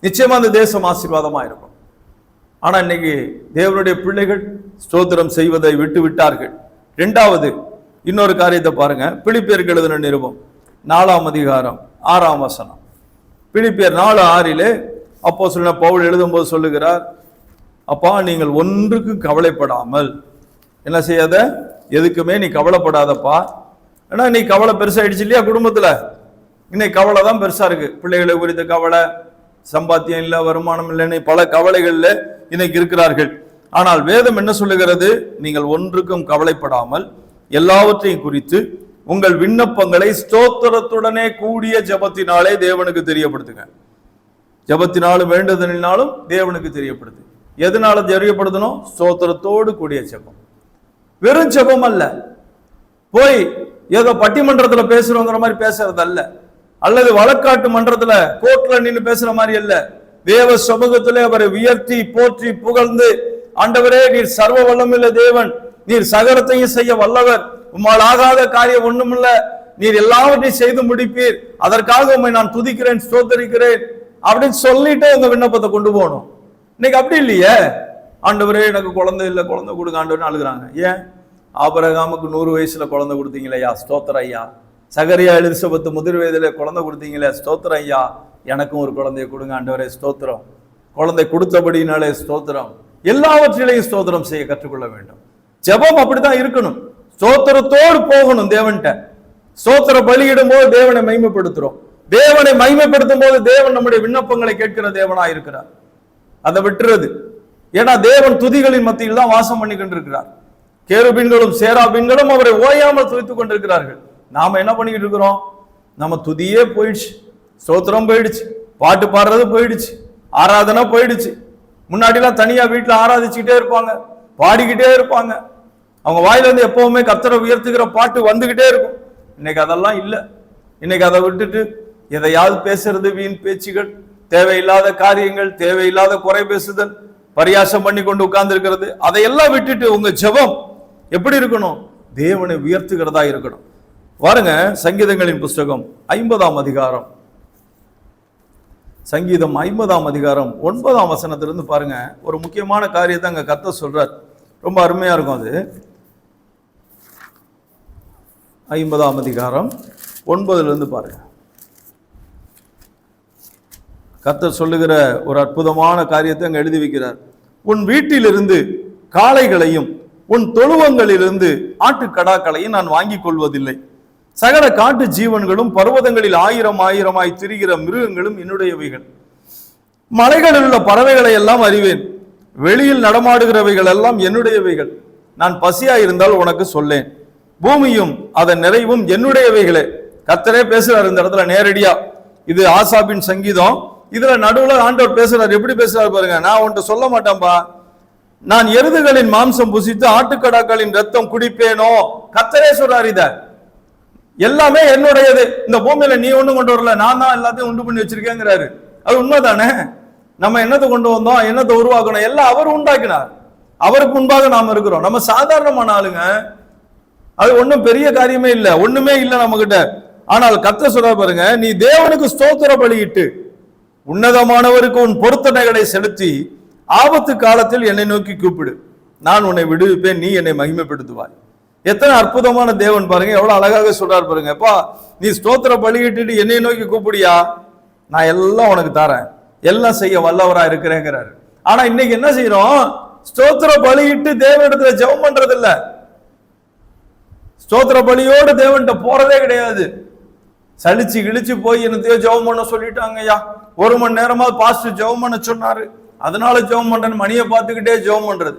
நிச்சயமா அந்த தேசம் ஆசீர்வாதமா இருக்கும். ஆனா இன்னைக்கு தேவனுடைய பிள்ளைகள் ஸ்தோத்திரம் செய்வதை விட்டு விட்டார்கள். இரண்டாவது இன்னொரு காரியத்தை பாருங்க. பிலிப்பியருக்கு எழுதின நிருபம் 4ஆம் அதிகாரம் 6ஆம் வசனம். பிலிப்பியர் 4:6 அப்போஸ்தலனாகிய பவுல் எழுதும்போது சொல்லுகிறார், அப்பா நீங்கள் ஒன்றுக்கு கவலைப்படாமல் என்ன செய்யாத, எதுக்குமே நீ கவலைப்படாதப்பா. ஏன்னா நீ கவலை பெருசாயிடுச்சு இல்லையா குடும்பத்துல. இன்னைக்கு கவலை தான் பெருசா இருக்கு. பிள்ளைகளை குறித்த கவலை, சம்பாத்தியம் இல்லை, வருமானம் இல்லைன்னு பல கவலைகள்ல இன்னைக்கு இருக்கிறார்கள். ஆனால் வேதம் என்ன சொல்லுகிறது? நீங்கள் ஒன்றுக்கும் கவலைப்படாமல் எல்லாவற்றையும் குறித்து உங்கள் விண்ணப்பங்களை ஸ்தோத்திரத்துடனே கூடிய ஜெபத்தினாலே தேவனுக்கு தெரியப்படுத்துங்க. ஜெபத்தினாலும் வேண்டுதலினாலும் தேவனுக்கு தெரியப்படுத்து. எதனால தெரியப்படுத்தணும்? ஸ்தோத்திரத்தோடு கூடிய ஜெபம். வெறும் ஜெபம் அல்ல, போய் ஏதோ பட்டிமன்றத்துல பேசுறோங்கிற மாதிரி பேசுறது அல்ல, அல்லது வழக்காட்டு மன்றத்துல கோர்ட்ல நின்று பேசுற மாதிரி அல்ல. தேவ சமூகத்திலே அவரை உயர்த்தி போற்றி புகழ்ந்து, ஆண்டவரே நீர் சர்வ வல்லமுள்ள தேவன், நீர் சகலத்தையும் செய்ய வல்லவர், உம்மால் ஆகாத காரியம் ஒண்ணுமில்ல, நீர் எல்லாவற்றையும் செய்து முடிப்பீர், அதற்காக உம்மை நான் துதிக்கிறேன் ஸ்தோத்தரிக்கிறேன் அப்படின்னு சொல்லிட்டு உங்க விண்ணப்பத்தை கொண்டு போகணும். இன்னைக்கு அப்படி இல்லையே. ஆண்டவரே எனக்கு குழந்தை இல்லை, குழந்தை கொடுங்க ஆண்டவர்னு அழுகுறாங்க. ஏன்? ஆபிரகாமுக்கு 100 வயசுல குழந்தை கொடுத்தீங்களேயா, ஸ்தோத்திர ஐயா. சகரியா எலிசபெத் முதிர் வயதிலே குழந்தை கொடுத்தீங்களே, ஸ்தோத்திர ஐயா. எனக்கும் ஒரு குழந்தைய கொடுங்க ஆண்டவரே, ஸ்தோத்திரம். குழந்தை கொடுத்தபடினாலே ஸ்தோத்திரம். எல்லாவற்றிலையும் ஸ்தோத்திரம் செய்ய கற்றுக்கொள்ள வேண்டும். ஜெபம் அப்படித்தான் இருக்கணும். ஸ்தோத்திரத்தோடு போகணும் தேவன்கிட்ட. ஸ்தோத்திர பலியிடும் போது தேவனை மகிமைப்படுத்துறோம். தேவனை மகிமைப்படுத்தும் போது தேவன் நம்முடைய விண்ணப்பங்களை கேட்கிற தேவனா இருக்கிறார். அதை விட்டுறது. ஏன்னா தேவன் துதிகளின் மத்தியில் தான் வாசம் பண்ணி கொண்டிருக்கிறார். கேருபீன்களும் சேராபீன்களும் அவரை ஓயாமல் துதித்துக் கொண்டிருக்கிறார்கள். நாம என்ன பண்ணிக்கிட்டு இருக்கிறோம்? நம்ம துதியே போயிடுச்சு, ஸ்தோத்திரம் போயிடுச்சு, பாட்டு பாடுறது போயிடுச்சு, ஆராதனை போயிடுச்சு. முன்னாடிலாம் தனியா வீட்டுல ஆராதிச்சுக்கிட்டே இருப்பாங்க, பாடிக்கிட்டே இருப்பாங்க. அவங்க வாயில இருந்து எப்பவுமே கர்த்தரை உயர்த்துகிற பாட்டு வந்துகிட்டே இருக்கும். இன்னைக்கு அதெல்லாம் இல்லை. இன்னைக்கு அதை விட்டுட்டு எதையாவது பேசுறது, வீண் பேச்சுகள், தேவையில்லாத காரியங்கள், தேவையில்லாத குறை பேசுதல், பரியாசம் பண்ணி கொண்டு உட்கார்ந்து இருக்கிறது, அதையெல்லாம் விட்டுட்டு உங்க ஜெபம் எப்படி இருக்கணும்? தேவனை உயர்த்துகிறதா இருக்கணும். பாருங்க, சங்கீதங்களின் புஸ்தகம் 50ஆம் அதிகாரம், சங்கீதம் 50ஆம் அதிகாரம் 9ஆம் வசனத்திலிருந்து பாருங்க. ஒரு முக்கியமான காரியத்தை அங்க கர்த்தர் சொல்றார். ரொம்ப அருமையா இருக்கும் அது. 50ஆம் அதிகாரம் 9 பாருங்க. கர்த்தர் சொல்லுகிற ஒரு அற்புதமான காரியத்தை அங்க எழுதி வைக்கிறார். உன் வீட்டிலிருந்து காளைகளையும் உன் தொழுவங்களிலிருந்து ஆட்டுக்கடாக்களையும் நான் வாங்கிக் கொள்வதில்லை. சகல காட்டு ஜீவன்களும் பர்வதங்களில் 1000 திரிகிற மிருகங்களும் என்னுடையவைகள். மலைகளில் உள்ள பறவைகளை எல்லாம் அறிவேன். வெளியில் நடமாடுகிறவைகள் எல்லாம் என்னுடையவைகள். நான் பசியா இருந்தால் உனக்கு சொல்லேன். பூமியும் அதன் நிறைவும் என்னுடையவைகளே. கர்த்தரே பேசுறாரு இந்த இடத்துல நேரடியா. இது ஆசாபின் சங்கீதம். இதுல நடுவுல ஆண்டவர் பேசுறாரு. எப்படி பேசுறாரு பாருங்க. நான் உன்கிட்ட சொல்ல மாட்டேன்பா, நான் எருதுகளின் மாம்சம் புசித்து ஆட்டுக்கடாக்களின் ரத்தம் குடிப்பேனோ. கர்த்தரே சொல்றாரு, இத எல்லாமே என்னுடையது. இந்த பூமியில நீ ஒண்ணும் கொண்டு வரல, நான் தான் எல்லாத்தையும் உண்டு பண்ணி வச்சிருக்கேங்கிறாரு. அது உண்மைதானே? நம்ம என்னத்தை கொண்டு வந்தோம், என்னத்தை உருவாக்கணும், எல்லாம் அவர் உண்டாக்கினார். அவருக்கு முன்பாக நாம இருக்கிறோம். நம்ம சாதாரணமான ஆளுங்க. அது ஒண்ணும் பெரிய காரியமே இல்லை, ஒண்ணுமே இல்லை நம்ம கிட்ட. ஆனால் கர்த்தர் சொல்ற பாருங்க, நீ தேவனுக்கு ஸ்தோத்திர பலியிட்டு உன்னதமானவருக்கு உன் பொருத்தனைகளை செலுத்தி ஆபத்து காலத்தில் என்னை நோக்கி கூப்பிடு, நான் உன்னை விடுவிப்பேன், நீ என்னை மகிமைப்படுத்துவாய். எத்தனை அற்புதமான தேவன் பாருங்க, எவ்வளவு அழகாக சொல்றாரு பாருங்க. அப்பா நீ ஸ்தோத்திர பலியிட்டு என்னை நோக்கி கூப்பிடியா, நான் எல்லாம் உனக்கு தரேன், எல்லாம் செய்ய வல்லவரா இருக்கிறேங்கிறாரு. ஆனா இன்னைக்கு என்ன செய்யறோம்? ஸ்தோத்திர பலியிட்டு தேவனிடத்துல ஜெபம் பண்றது இல்ல. ஸ்தோத்திர பலியோடு தேவன்கிட்ட போறதே கிடையாது. சலிச்சு கிழிச்சு போய் என்னத்தையோ ஜெபம் பண்ண சொல்லிட்டாங்க ஐயா, 1 மணி நேரமா பாஸ்டர் ஜெபம் பண்ண சொன்னாரு, அதனால ஜெபம் பண்றேன்னு மணியை பார்த்துக்கிட்டே ஜெபம் பண்றது,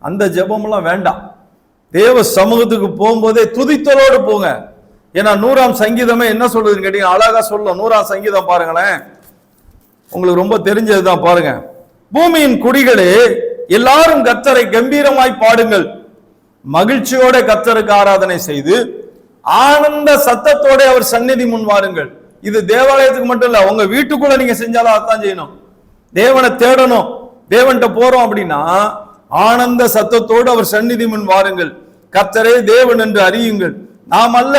அந்த ஜெபம்லாம் வேண்டாம். தேவ சமூகத்துக்கு போகும்போதே துதித்தலோடு போங்க. ஏன்னா 100ஆம் சங்கீதமே என்ன சொல்றதுன்னு கேட்டீங்க, அழகா சொல்லும். 100ஆம் சங்கீதம் பாருங்களேன், உங்களுக்கு ரொம்ப தெரிஞ்சதுதான் பாருங்க. பூமியின் குடிகளே எல்லாரும் கர்த்தரை கம்பீரமாய் பாடுங்கள், மகிழ்ச்சியோட கர்த்தருக்கு ஆராதனை செய்து ஆனந்த சத்தத்தோட அவர் சந்நிதி முன் வாருங்கள். இது தேவாலயத்துக்கு மட்டும் இல்ல, உங்க வீட்டுக்குள்ள நீங்க செஞ்சாலும் அதான் செய்யணும். தேவனை தேடணும், தேவன்கிட்ட போறோம் அப்படின்னா ஆனந்த சத்தத்தோடு அவர் சந்நிதி முன் வாருங்கள். கர்த்தரே தேவன் என்று அறியுங்கள், நாம் அல்ல,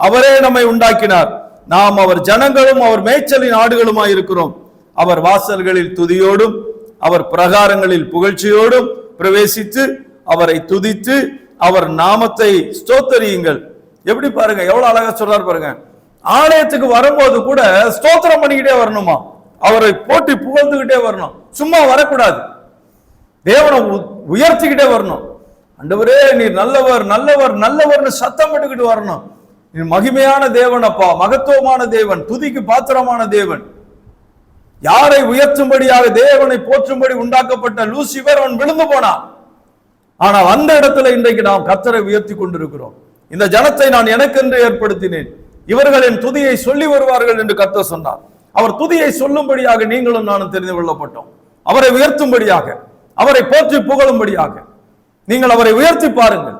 அவரே நம்மை உண்டாக்கினார், நாம் அவர் ஜனங்களும் அவர் மேய்ச்சலின் ஆடுகளுமாய் இருக்கிறோம். அவர் வாசல்களில் துதியோடும் அவர் பிரகாரங்களில் புகழ்ச்சியோடும் பிரவேசித்து அவரை துதித்து அவர் நாமத்தை ஸ்தோத்தரியுங்கள். எப்படி பாருங்க, எவ்வளவு அழகா சொல்றாரு பாருங்க. ஆலயத்துக்கு வரும்போது கூட ஸ்தோத்திரம் பண்ணிக்கிட்டே வரணுமா, அவரை போட்டி புகழ்ந்துகிட்டே வரணும், சும்மா வரக்கூடாது. தேவனை உயர்த்திக்கிட்டே வரணும். ஆண்டவரே நீர் நல்லவர் நல்லவர் நல்லவர்னு சத்தம் போட்டுக்கிட்டு வரணும். நீ மகிமையான தேவன் அப்பா, மகத்துவமான தேவன், துதிக்கு பாத்திரமான தேவன். யாரை உயர்த்தும்படியாக தேவனை போற்றும்படி உண்டாக்கப்பட்ட லூசிபர் அவன் விழுந்து போனான். ஆனால் அந்த இடத்துல இன்றைக்கு நாம் கர்த்தரை உயர்த்தி கொண்டிருக்கிறோம். இந்த ஜனத்தை நான் எனக்கென்று ஏற்படுத்தினேன், இவர்கள் என் துதியை சொல்லி வருவார்கள் என்று கர்த்தர் சொன்னார். அவர் துதியை சொல்லும்படியாக நீங்களும் நானும் தெரிந்து கொள்ளப்பட்டோம். அவரை உயர்த்தும்படியாக, அவரை போற்றி புகழும்படியாக நீங்கள் அவரை உயர்த்தி பாருங்கள்.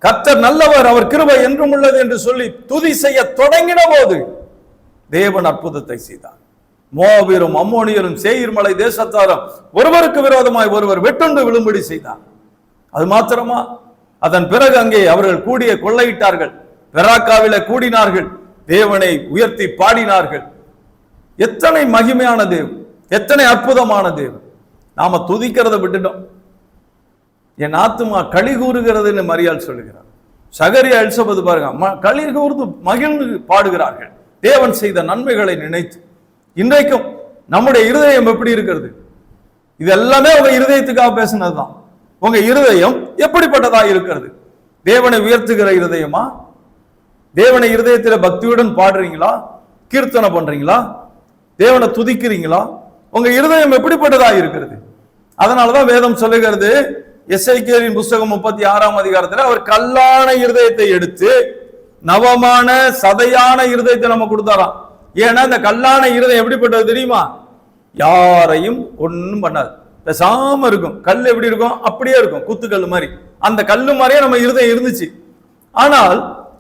கர்த்தர் நல்லவர், அவர் கிருபை என்றும் உள்ளது என்று சொல்லி துதி செய்ய தொடங்கின போது தேவன் அற்புதத்தை செய்தார். மோவாபியரும் அம்மோனியரும் சேயீர் மலை தேசத்தாரும் ஒருவருக்கு விரோதமாய் ஒருவர் வெட்டுண்டு விழும்படி செய்தார். அது மாத்திரமா, அதன் பிறகு அங்கே அவர்கள் கூடிய கொள்ளையிட்டார்கள், பெராக்காவில கூடினார்கள், தேவனை உயர்த்தி பாடினார்கள். எத்தனை மகிமையான தேவன், எத்தனை அற்புதமான தேவன். நாம துதிக்கிறத விட்டுட்டோம். என் ஆத்துமா களி கூறுகிறதுன்னு மரியாள் சொல்லுகிறார். சகரியா எலிசபெத் பாருங்க, களி கூர்ந்து மகிழ்ந்து பாடுகிறார்கள் தேவன் செய்த நன்மைகளை நினைத்து. இன்றைக்கும் நம்முடைய இருதயம் எப்படி இருக்கிறது? இது எல்லாமே உங்க இருதயத்துக்காக பேசினதுதான். உங்க இருதயம் எப்படிப்பட்டதா இருக்கிறது? தேவனை உயர்த்துகிற இருதயமா? தேவனை இருதயத்தில் பக்தியுடன் பாடுறீங்களா? கீர்த்தனை பண்றீங்களா? தேவனை துதிக்கிறீங்களா? உங்க இருதயம் எப்படிப்பட்டதா இருக்கிறது? அதனாலதான் வேதம் சொல்லுகிறது, எசேக்கியேலின் புஸ்தகம் 36ஆம் அதிகாரத்தில் அவர் கல்லான இருதயத்தை எடுத்து நவமான சதையான இருதயத்தை நம்ம கொடுத்தாராம். ஏன்னா இந்த கல்லான இருதயம் எப்படிப்பட்டது தெரியுமா? யாரையும் ஒன்னும் பண்ணாது, பேசாம இருக்கும். கல் எப்படி இருக்கும்? அப்படியே இருக்கும், குத்துக்கல் மாதிரி. அந்த கல்லு மாதிரியே நம்ம இருதயம் இருந்துச்சு. ஆனால்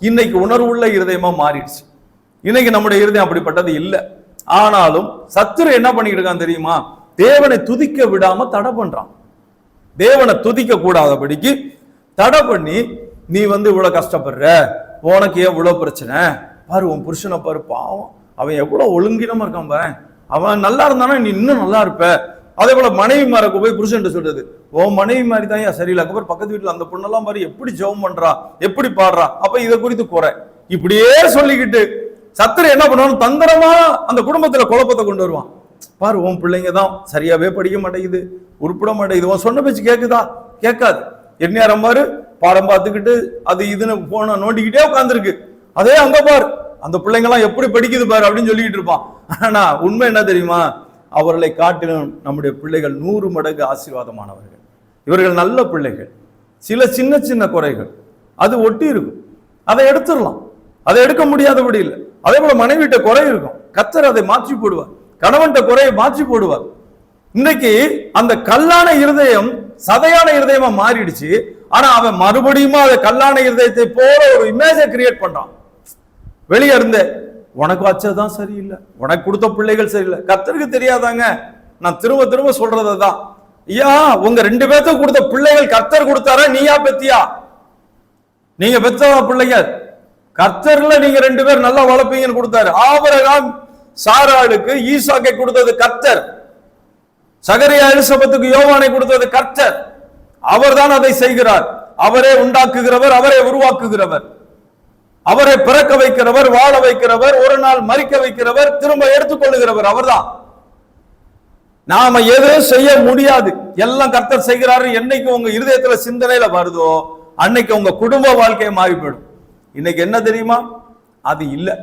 இன்னைக்கு உணர்வுள்ள இருதயமா மாறிடுச்சு. இன்னைக்கு நம்முடைய இருதயம் அப்படிப்பட்டது இல்லை. ஆனாலும் சத்துரு என்ன பண்ணிட்டு இருக்கான் தெரியுமா? தேவனை துதிக்க விடாம தடை பண்றான். தேவனை துதிக்க கூடாதபடிக்கு தடை பண்ணி, நீ இவ்வளவு கஷ்டப்படுற, உனக்கு ஏன் இவ்வளவு பிரச்சனை பாரு, உன் புருஷனை பாரு, பாவம் அவன் எவ்வளவு ஒழுங்கினமா இருக்கான் பாரு, அவன் நல்லா இருந்தானா நீ இன்னும் நல்லா இருப்ப. அதே போல மனைவி மாறக்கு போய் புருஷன் சொல்றது, ஓ மனைவி மாதிரி தான் ஏன் சரியில்லை, அப்புறம் பக்கத்து வீட்டுல அந்த பொண்ணெல்லாம் பாரு எப்படி ஜெபம் பண்றா, எப்படி பாடுறா, அப்ப இதை குறித்து குறை. இப்படியே சொல்லிக்கிட்டு சத்துரு என்ன பண்ணுவான்? தந்திரமா அந்த குடும்பத்துல குழப்பத்தை கொண்டு வருவான். பாரு, உன் பிள்ளைங்க தான் சரியாவே படிக்க மாட்டேங்குது, உருப்பிட மாட்டேங்குது, உன் சொன்ன பேச்சு கேக்குதா? கேட்காது. எந்நேரம் பாரு பாடம் பார்த்துக்கிட்டு அது இதுன்னு போன நோண்டிக்கிட்டே உட்காந்துருக்கு. அதே அங்க பாரு அந்த பிள்ளைங்க எல்லாம் எப்படி படிக்குது பாரு அப்படின்னு சொல்லிக்கிட்டு இருப்பான். ஆனா உண்மை என்ன தெரியுமா? அவர்களை காட்டிலும் நம்முடைய பிள்ளைகள் 100 மடங்கு ஆசீர்வாதமானவர்கள். இவர்கள் நல்ல பிள்ளைகள். சில சின்ன சின்ன குறைகள் அது ஒட்டி இருக்கும், அதை எடுத்துடலாம், அதை எடுக்க முடியாதபடி இல்லை. அதே போல மனைவிட்ட குறை இருக்கும், கர்த்தர் அதை மாற்றி போடுவார். கணவன்கிட்ட குறையை மாற்றி போடுவார். இன்னைக்கு அந்த கல்லான இருதயம் சதையான இருதயமா மாறிடுச்சு. ஆனா அவன் மறுபடியும் அதை கல்லான இருதயத்தை போல ஒரு இமேஜை கிரியேட் பண்றான். வெளியே இருந்த உனக்கு வச்சதுதான் சரியில்லை, உனக்கு கொடுத்த பிள்ளைகள் சரியில்லை. கர்த்தருக்கு தெரியாதாங்க? நான் திரும்ப திரும்ப சொல்றதான், ஐயா உங்க 2 பேர்த்துக்கு கொடுத்த பிள்ளைகள் கர்த்தர் கொடுத்தாரா, நீயா பெத்தியா? நீங்க பெத்தவா பிள்ளைங்க? கர்த்தர்ல நீங்க 2 பேர் நல்லா வளர்ப்பீங்கன்னு கொடுத்தாரு. ஆபிரகாம் சாராளுக்கு ஈசாக்கை கொடுத்தது கர்த்தர், சகரியா எலிசபெத்துக்கு யோவானை கொடுத்தது கர்த்தர். அவர் தான் அதை செய்கிறார். அவரே உண்டாக்குகிறவர், அவரே உருவாக்குகிறவர், அவரை பிறக்க வைக்கிறவர், வாழ வைக்கிறவர், ஒரு நாள் மறிக்க வைக்கிறவர், திரும்ப எடுத்துக்கொள்ளுகிறவர் அவர்தான். நாம எதுவும் செய்ய முடியாது, எல்லாம் கர்த்தர் செய்கிறாரு. என்னைக்கு உங்க இருதயத்துல சிந்தனையில வருதோ அன்னைக்கு உங்க குடும்ப வாழ்க்கையை மாறி போயிடும். இன்னைக்கு என்ன தெரியுமா? அது இல்லை.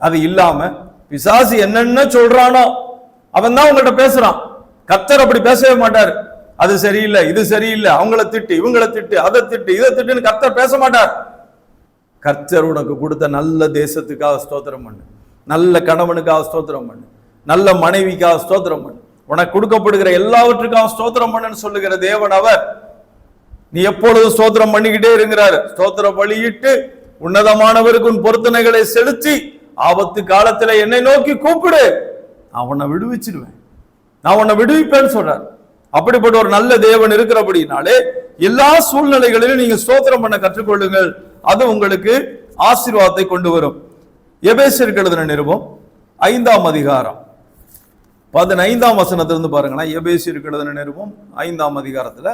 அது இல்லாம பிசாசு என்னென்ன சொல்றானோ அவன் தான் உங்கள்கிட்ட பேசுறான். கர்த்தர் அப்படி பேசவே மாட்டார். அது சரியில்லை, இது சரியில்லை, அவங்கள திட்டு, இவங்கள திட்டு, அதை திட்டு, இதை திட்டுன்னு கர்த்தர் பேச மாட்டார். கர்த்தர் உனக்கு கொடுத்த நல்ல தேசத்துக்காக ஸ்தோத்திரம் பண்ணு, நல்ல கணவனுக்காக ஸ்தோத்திரம் பண்ணு, நல்ல மனைவிக்காக ஸ்தோத்திரம் பண்ணு, உனக்கு கொடுக்கப்படுகிற எல்லாவற்றுக்காக ஸ்தோத்திரம் பண்ணுன்னு சொல்லுகிற தேவன் அவர். நீ எப்பொழுதும் ஸ்தோத்திரம் பண்ணிக்கிட்டே இருக்கிறார். ஸ்தோத்திரம் பலியிட்டு உன்னதமானவருக்கு உன் பொருத்தனைகளை செலுத்தி ஆபத்து காலத்துல என்னை நோக்கி கூப்பிடு, நான் உன்னை விடுவிச்சிடுவேன், நான் உன்னை விடுவிப்பேன்னு சொல்றார். அப்படிப்பட்ட ஒரு நல்ல தேவன் இருக்கிறபடினாலே எல்லா சூழ்நிலைகளிலும் நீங்க ஸ்தோத்திரம் பண்ண கற்றுக்கொள்ளுங்கள். அது உங்களுக்கு ஆசீர்வாதத்தை கொண்டு வரும். எபேசியருக்கு எழுதின நிருபம் 5ஆம் அதிகாரம் 15ஆம் வசனத்திலிருந்து பாருங்களேன். எபேசியருக்கு எழுதின நிருபம் 5ஆம் அதிகாரத்துல,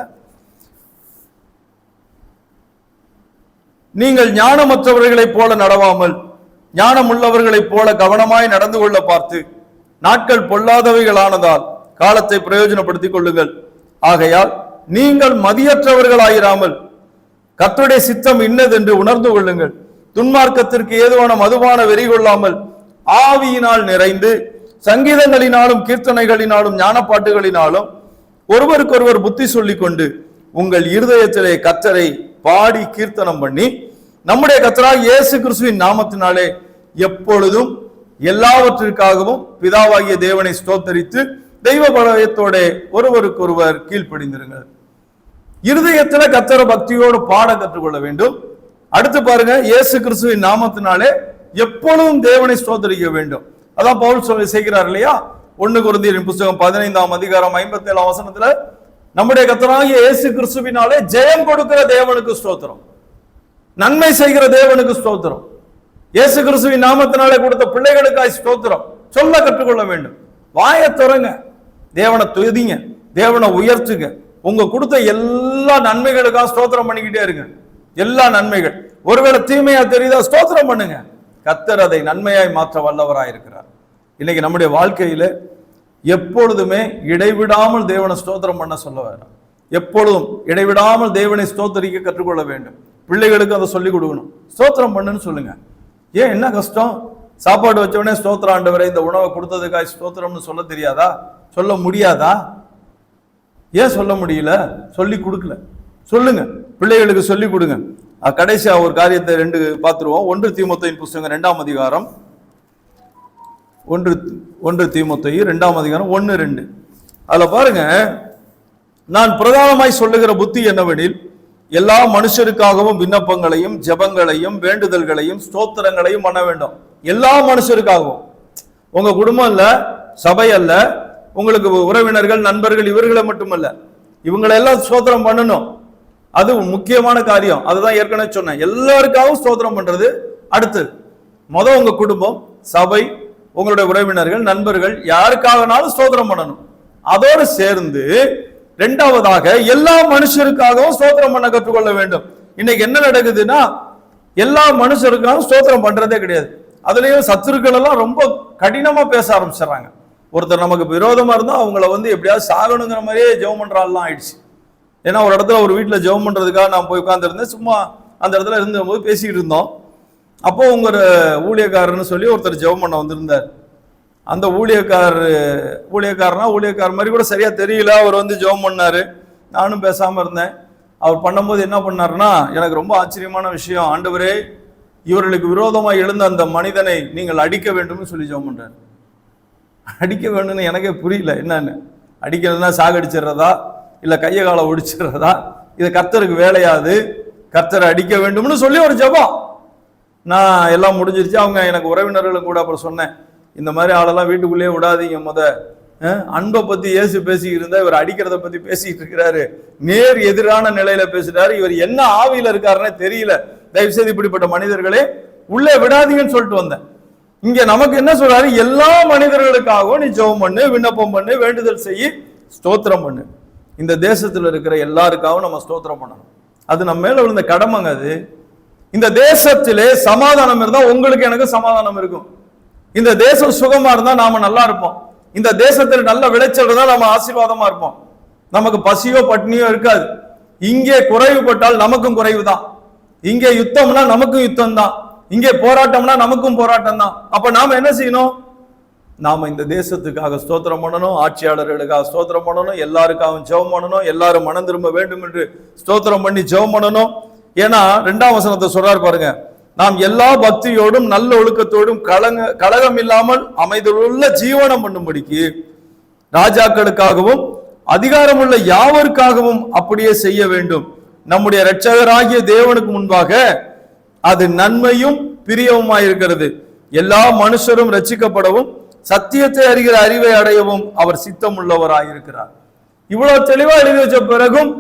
நீங்கள் ஞானமற்றவர்களைப் போல நடவாமல் ஞானம் உள்ளவர்களைப் போல கவனமாய் நடந்து கொள்ள பார்த்து நாட்கள் பொல்லாதவைகளானதால் காலத்தை பிரயோஜனப்படுத்திக் கொள்ளுங்கள். ஆகையால் நீங்கள் மதியற்றவர்களாயிராமல் கர்த்தருடைய சித்தம் இன்னதென்று உணர்ந்து கொள்ளுங்கள். துன்மார்க்கத்திற்கு ஏதுவான மதுபான வெறி கொள்ளாமல் ஆவியினால் நிறைந்து சங்கீதங்களினாலும் கீர்த்தனைகளினாலும் ஞானப்பாட்டுகளினாலும் ஒருவருக்கொருவர் புத்தி சொல்லிக் கொண்டு உங்கள் இருதயத்திலே கர்த்தரை பாடி கீர்த்தனம் பண்ணி நம்முடைய கர்த்தராகிய இயேசு கிறிஸ்துவின் நாமத்தினாலே எப்பொழுதும் எல்லாவற்றிற்காகவும் பிதாவாகிய தேவனை ஸ்தோத்தரித்து தெய்வ பலயத்தோட ஒருவருக்கொருவர் கீழ்ப்படிந்திருங்கள். இருதயத்துல கர்த்தர பக்தியோடு பாட கற்றுக்கொள்ள வேண்டும். அடுத்து பாருங்க, இயேசு கிறிஸ்துவின் நாமத்தினாலே எப்பொழுதும் தேவனை ஸ்தோத்தரிக்க வேண்டும். அதான் பவுல் செய்கிறார் இல்லையா? 1 கொரிந்தியரின் புத்தகம் 15ஆம் அதிகாரம் 57ஆம் வசனத்துல, நம்முடைய கர்த்தராகிய இயேசு கிறிஸ்துவினாலே ஜெயம் கொடுக்கிற தேவனுக்கு ஸ்தோத்திரம், நன்மை செய்கிற தேவனுக்கு ஸ்தோத்திரம், இயேசு கிறிஸ்துவின் நாமத்தினாலே கொடுத்த பிள்ளைகளுக்காய் ஸ்தோத்திரம் சொல்ல கற்றுக்கொள்ள வேண்டும். வாயை திறங்க, தேவனை துதிங்க, தேவனை உயர்த்துங்க. உங்க கொடுத்த எல்லா நன்மைகளுக்காக ஸ்தோத்திரம் பண்ணிக்கிட்டே இருங்க. எல்லா நன்மைகள் ஒருவேளை தீமையா தெரியுதா, ஸ்தோத்திரம் பண்ணுங்க. கர்த்தர் அதை நன்மையாய் மாற்ற வல்லவராய் இருக்கிறார். இன்னைக்கு நம்முடைய வாழ்க்கையில எப்பொழுதுமே இடைவிடாமல் தேவனை ஸ்தோத்திரம் பண்ண சொல்ல வேண்டாம். எப்பொழுதும் இடைவிடாமல் தேவனை ஸ்தோத்தரிக்க கற்றுக்கொள்ள வேண்டும். பிள்ளைகளுக்கு அதை சொல்லிக் கொடுக்கணும். ஸ்தோத்திரம் பண்ணுன்னு சொல்லுங்க. ஏன், என்ன கஷ்டம்? சாப்பாடு வச்ச உடனே ஸ்தோத்திரம் ஆண்டவரே இந்த உணவை கொடுத்ததுக்காக ஸ்தோத்திரம்னு சொல்ல தெரியாதா? சொல்ல முடியாதா? ஏன் சொல்ல முடியல? சொல்லி கொடுக்கல. சொல்லுங்க, பிள்ளைகளுக்கு சொல்லி கொடுங்க. கடைசியா ஒரு காரியத்தை 2 பார்த்துருவோம். 1 தீமோத்தேயின் புத்தகம் 2ஆம் அதிகாரம் 1 தீமோத்தேயு 2ஆம் அதிகாரம் 1-2. அதுல பாருங்க, நான் பிரதானமாய் சொல்லுகிற புத்தி என்னவெனில் எல்லா மனுஷருக்காகவும் விண்ணப்பங்களையும் ஜெபங்களையும் வேண்டுதல்களையும் ஸ்தோத்திரங்களையும் பண்ண வேண்டும். எல்லா மனுஷருக்காகவும், உங்க குடும்பம் இல்ல, சபை அல்ல, உங்களுக்கு உறவினர்கள் நண்பர்கள் இவர்களை மட்டுமல்ல, இவங்களெல்லாம் ஸ்தோத்திரம் பண்ணணும். அது முக்கியமான காரியம். அதுதான் ஏற்கனவே சொன்னேன். எல்லாருக்காகவும் ஸ்தோத்திரம் பண்றது. அடுத்து உங்க குடும்பம், சபை, உங்களுடைய உறவினர்கள் நண்பர்கள் யாருக்காகனாலும் ஸ்தோத்திரம் பண்ணணும். அதோடு சேர்ந்து 2வதாக எல்லா மனுஷருக்காகவும் ஸ்தோத்திரம் பண்ண கற்றுக்கொள்ள வேண்டும். இன்னைக்கு என்ன நடக்குதுன்னா, எல்லா மனுஷருக்காகவும் ஸ்தோத்திரம் பண்றதே கிடையாது. அதுலயும் சத்துருக்கள் எல்லாம் ரொம்ப கடினமா பேச ஆரம்பிச்சிடறாங்க. ஒருத்தர் நமக்கு விரோதமா இருந்தா அவங்கள எப்படியாவது சாகணுங்கிற மாதிரியே ஜெபம் பண்றாலாம் ஆயிடுச்சு. ஏன்னா ஒரு இடத்துல ஒரு வீட்டுல ஜெபம் பண்றதுக்காக நான் போய் உட்கார்ந்துருந்தேன். சும்மா அந்த இடத்துல இருந்தபோது பேசிக்கிட்டு இருந்தோம். அப்போ உங்க ஊழியக்காரன்னு சொல்லி ஒருத்தர் ஜெபம் பண்ண வந்திருந்தார். அந்த ஊழியக்காரர் மாதிரி கூட சரியா தெரியல. அவர் ஜெபம் பண்ணாரு. நானும் பேசாம இருந்தேன். அவர் பண்ணும்போது என்ன பண்ணாருன்னா, எனக்கு ரொம்ப ஆச்சரியமான விஷயம், ஆண்டவரே இவர்களுக்கு விரோதமா எழுந்த அந்த மனிதனை நீங்கள் அடிக்க வேண்டும்னு சொல்லி ஜெபம் பண்றாரு. அடிக்க வேண்டும்னு எனக்கே புரியல. என்னன்னு அடிக்கிறதுனா சாகடிச்சிடுறதா இல்ல கைய காலை ஒடிச்சிடுறதா? இது கர்த்தருக்கு வேலையாது. கர்த்தரை அடிக்க வேண்டும்னு சொல்லி ஒரு ஜெபம். நான் எல்லாம் முடிஞ்சிருச்சு. அவங்க எனக்கு உறவினர்களும் கூட அப்புறம் சொன்னேன், இந்த மாதிரி ஆளெல்லாம் வீட்டுக்குள்ளேயே விடாதீங்க. அன்பை பத்தி இயேசு பேசிக்கிட்டு இருந்தா இவர் அடிக்கிறத பத்தி பேசிக்கிட்டு இருக்கிறாரு. நேர் எதிரான நிலையில பேசுறாரு. இவர் என்ன ஆவியில இருக்காருன்னே தெரியல. தயவு செய்து இப்படிப்பட்ட மனிதர்களே உள்ளே விடாதீங்கன்னு சொல்லிட்டு வந்தேன். இங்க நமக்கு என்ன சொல்றாரு? எல்லா மனிதர்களுக்காகவும் நீ ஜெபம் பண்ணு, விண்ணப்பம் பண்ணு, வேண்டுதல் செய்யி, ஸ்தோத்திரம் பண்ணு. இந்த தேசத்துல இருக்கிற எல்லாருக்காகவும் நம்ம ஸ்தோத்திரம் பண்ணணும். அது நம்ம மேல விழுந்த கடமைங்க. அது இந்த தேசத்திலே சமாதானம் இருந்தா உங்களுக்கு எனக்கு சமாதானம் இருக்கும். இந்த தேசம் சுகமா இருந்தா நாம நல்லா இருப்போம். இந்த தேசத்தில் நல்ல விளைச்சல் இருந்தா நம்ம ஆசீர்வாதமா இருப்போம். நமக்கு பசியோ பட்னியோ இருக்காது. இங்கே குறைவுபட்டால் நமக்கும் குறைவு தான். இங்கே யுத்தம்னா நமக்கும் யுத்தம் தான். இங்கே போராட்டம்னா நமக்கும் போராட்டம் தான். அப்ப நாம என்ன செய்யணும்? நாம இந்த தேசத்துக்காக ஸ்தோத்திரம் பண்ணணும், ஆட்சியாளர்களுக்காக ஸ்தோத்திரம் பண்ணணும், எல்லாருக்காகவும் ஜெபம் பண்ணணும், எல்லாரும் மனம் திரும்ப வேண்டும் என்று ஸ்தோத்திரம் பண்ணி ஜெபம் பண்ணணும். ஏன்னா 2ஆம் வசனத்தை சொல்றாரு பாருங்க, நாம் எல்லா பக்தியோடும் நல்ல ஒழுக்கத்தோடும் கலகம் இல்லாமல் அமைதலுள்ள ஜீவனம் பண்ணும்படிக்கு ராஜாக்களுக்காகவும் அதிகாரமுள்ள யாவருக்காகவும் அப்படியே செய்ய வேண்டும். நம்முடைய இரட்சகராகிய தேவனுக்கு முன்பாக அது நன்மையும் பிரியவுமாயிருக்கிறது. எல்லா மனுஷரும் ரட்சிக்கப்படவும் சத்தியத்தை அறிகிற அறிவை அடையவும் அவர் சித்தம் உள்ளவராயிருக்கிறார். இவ்வளவு தெளிவா எழுதி வச்ச பிறகும்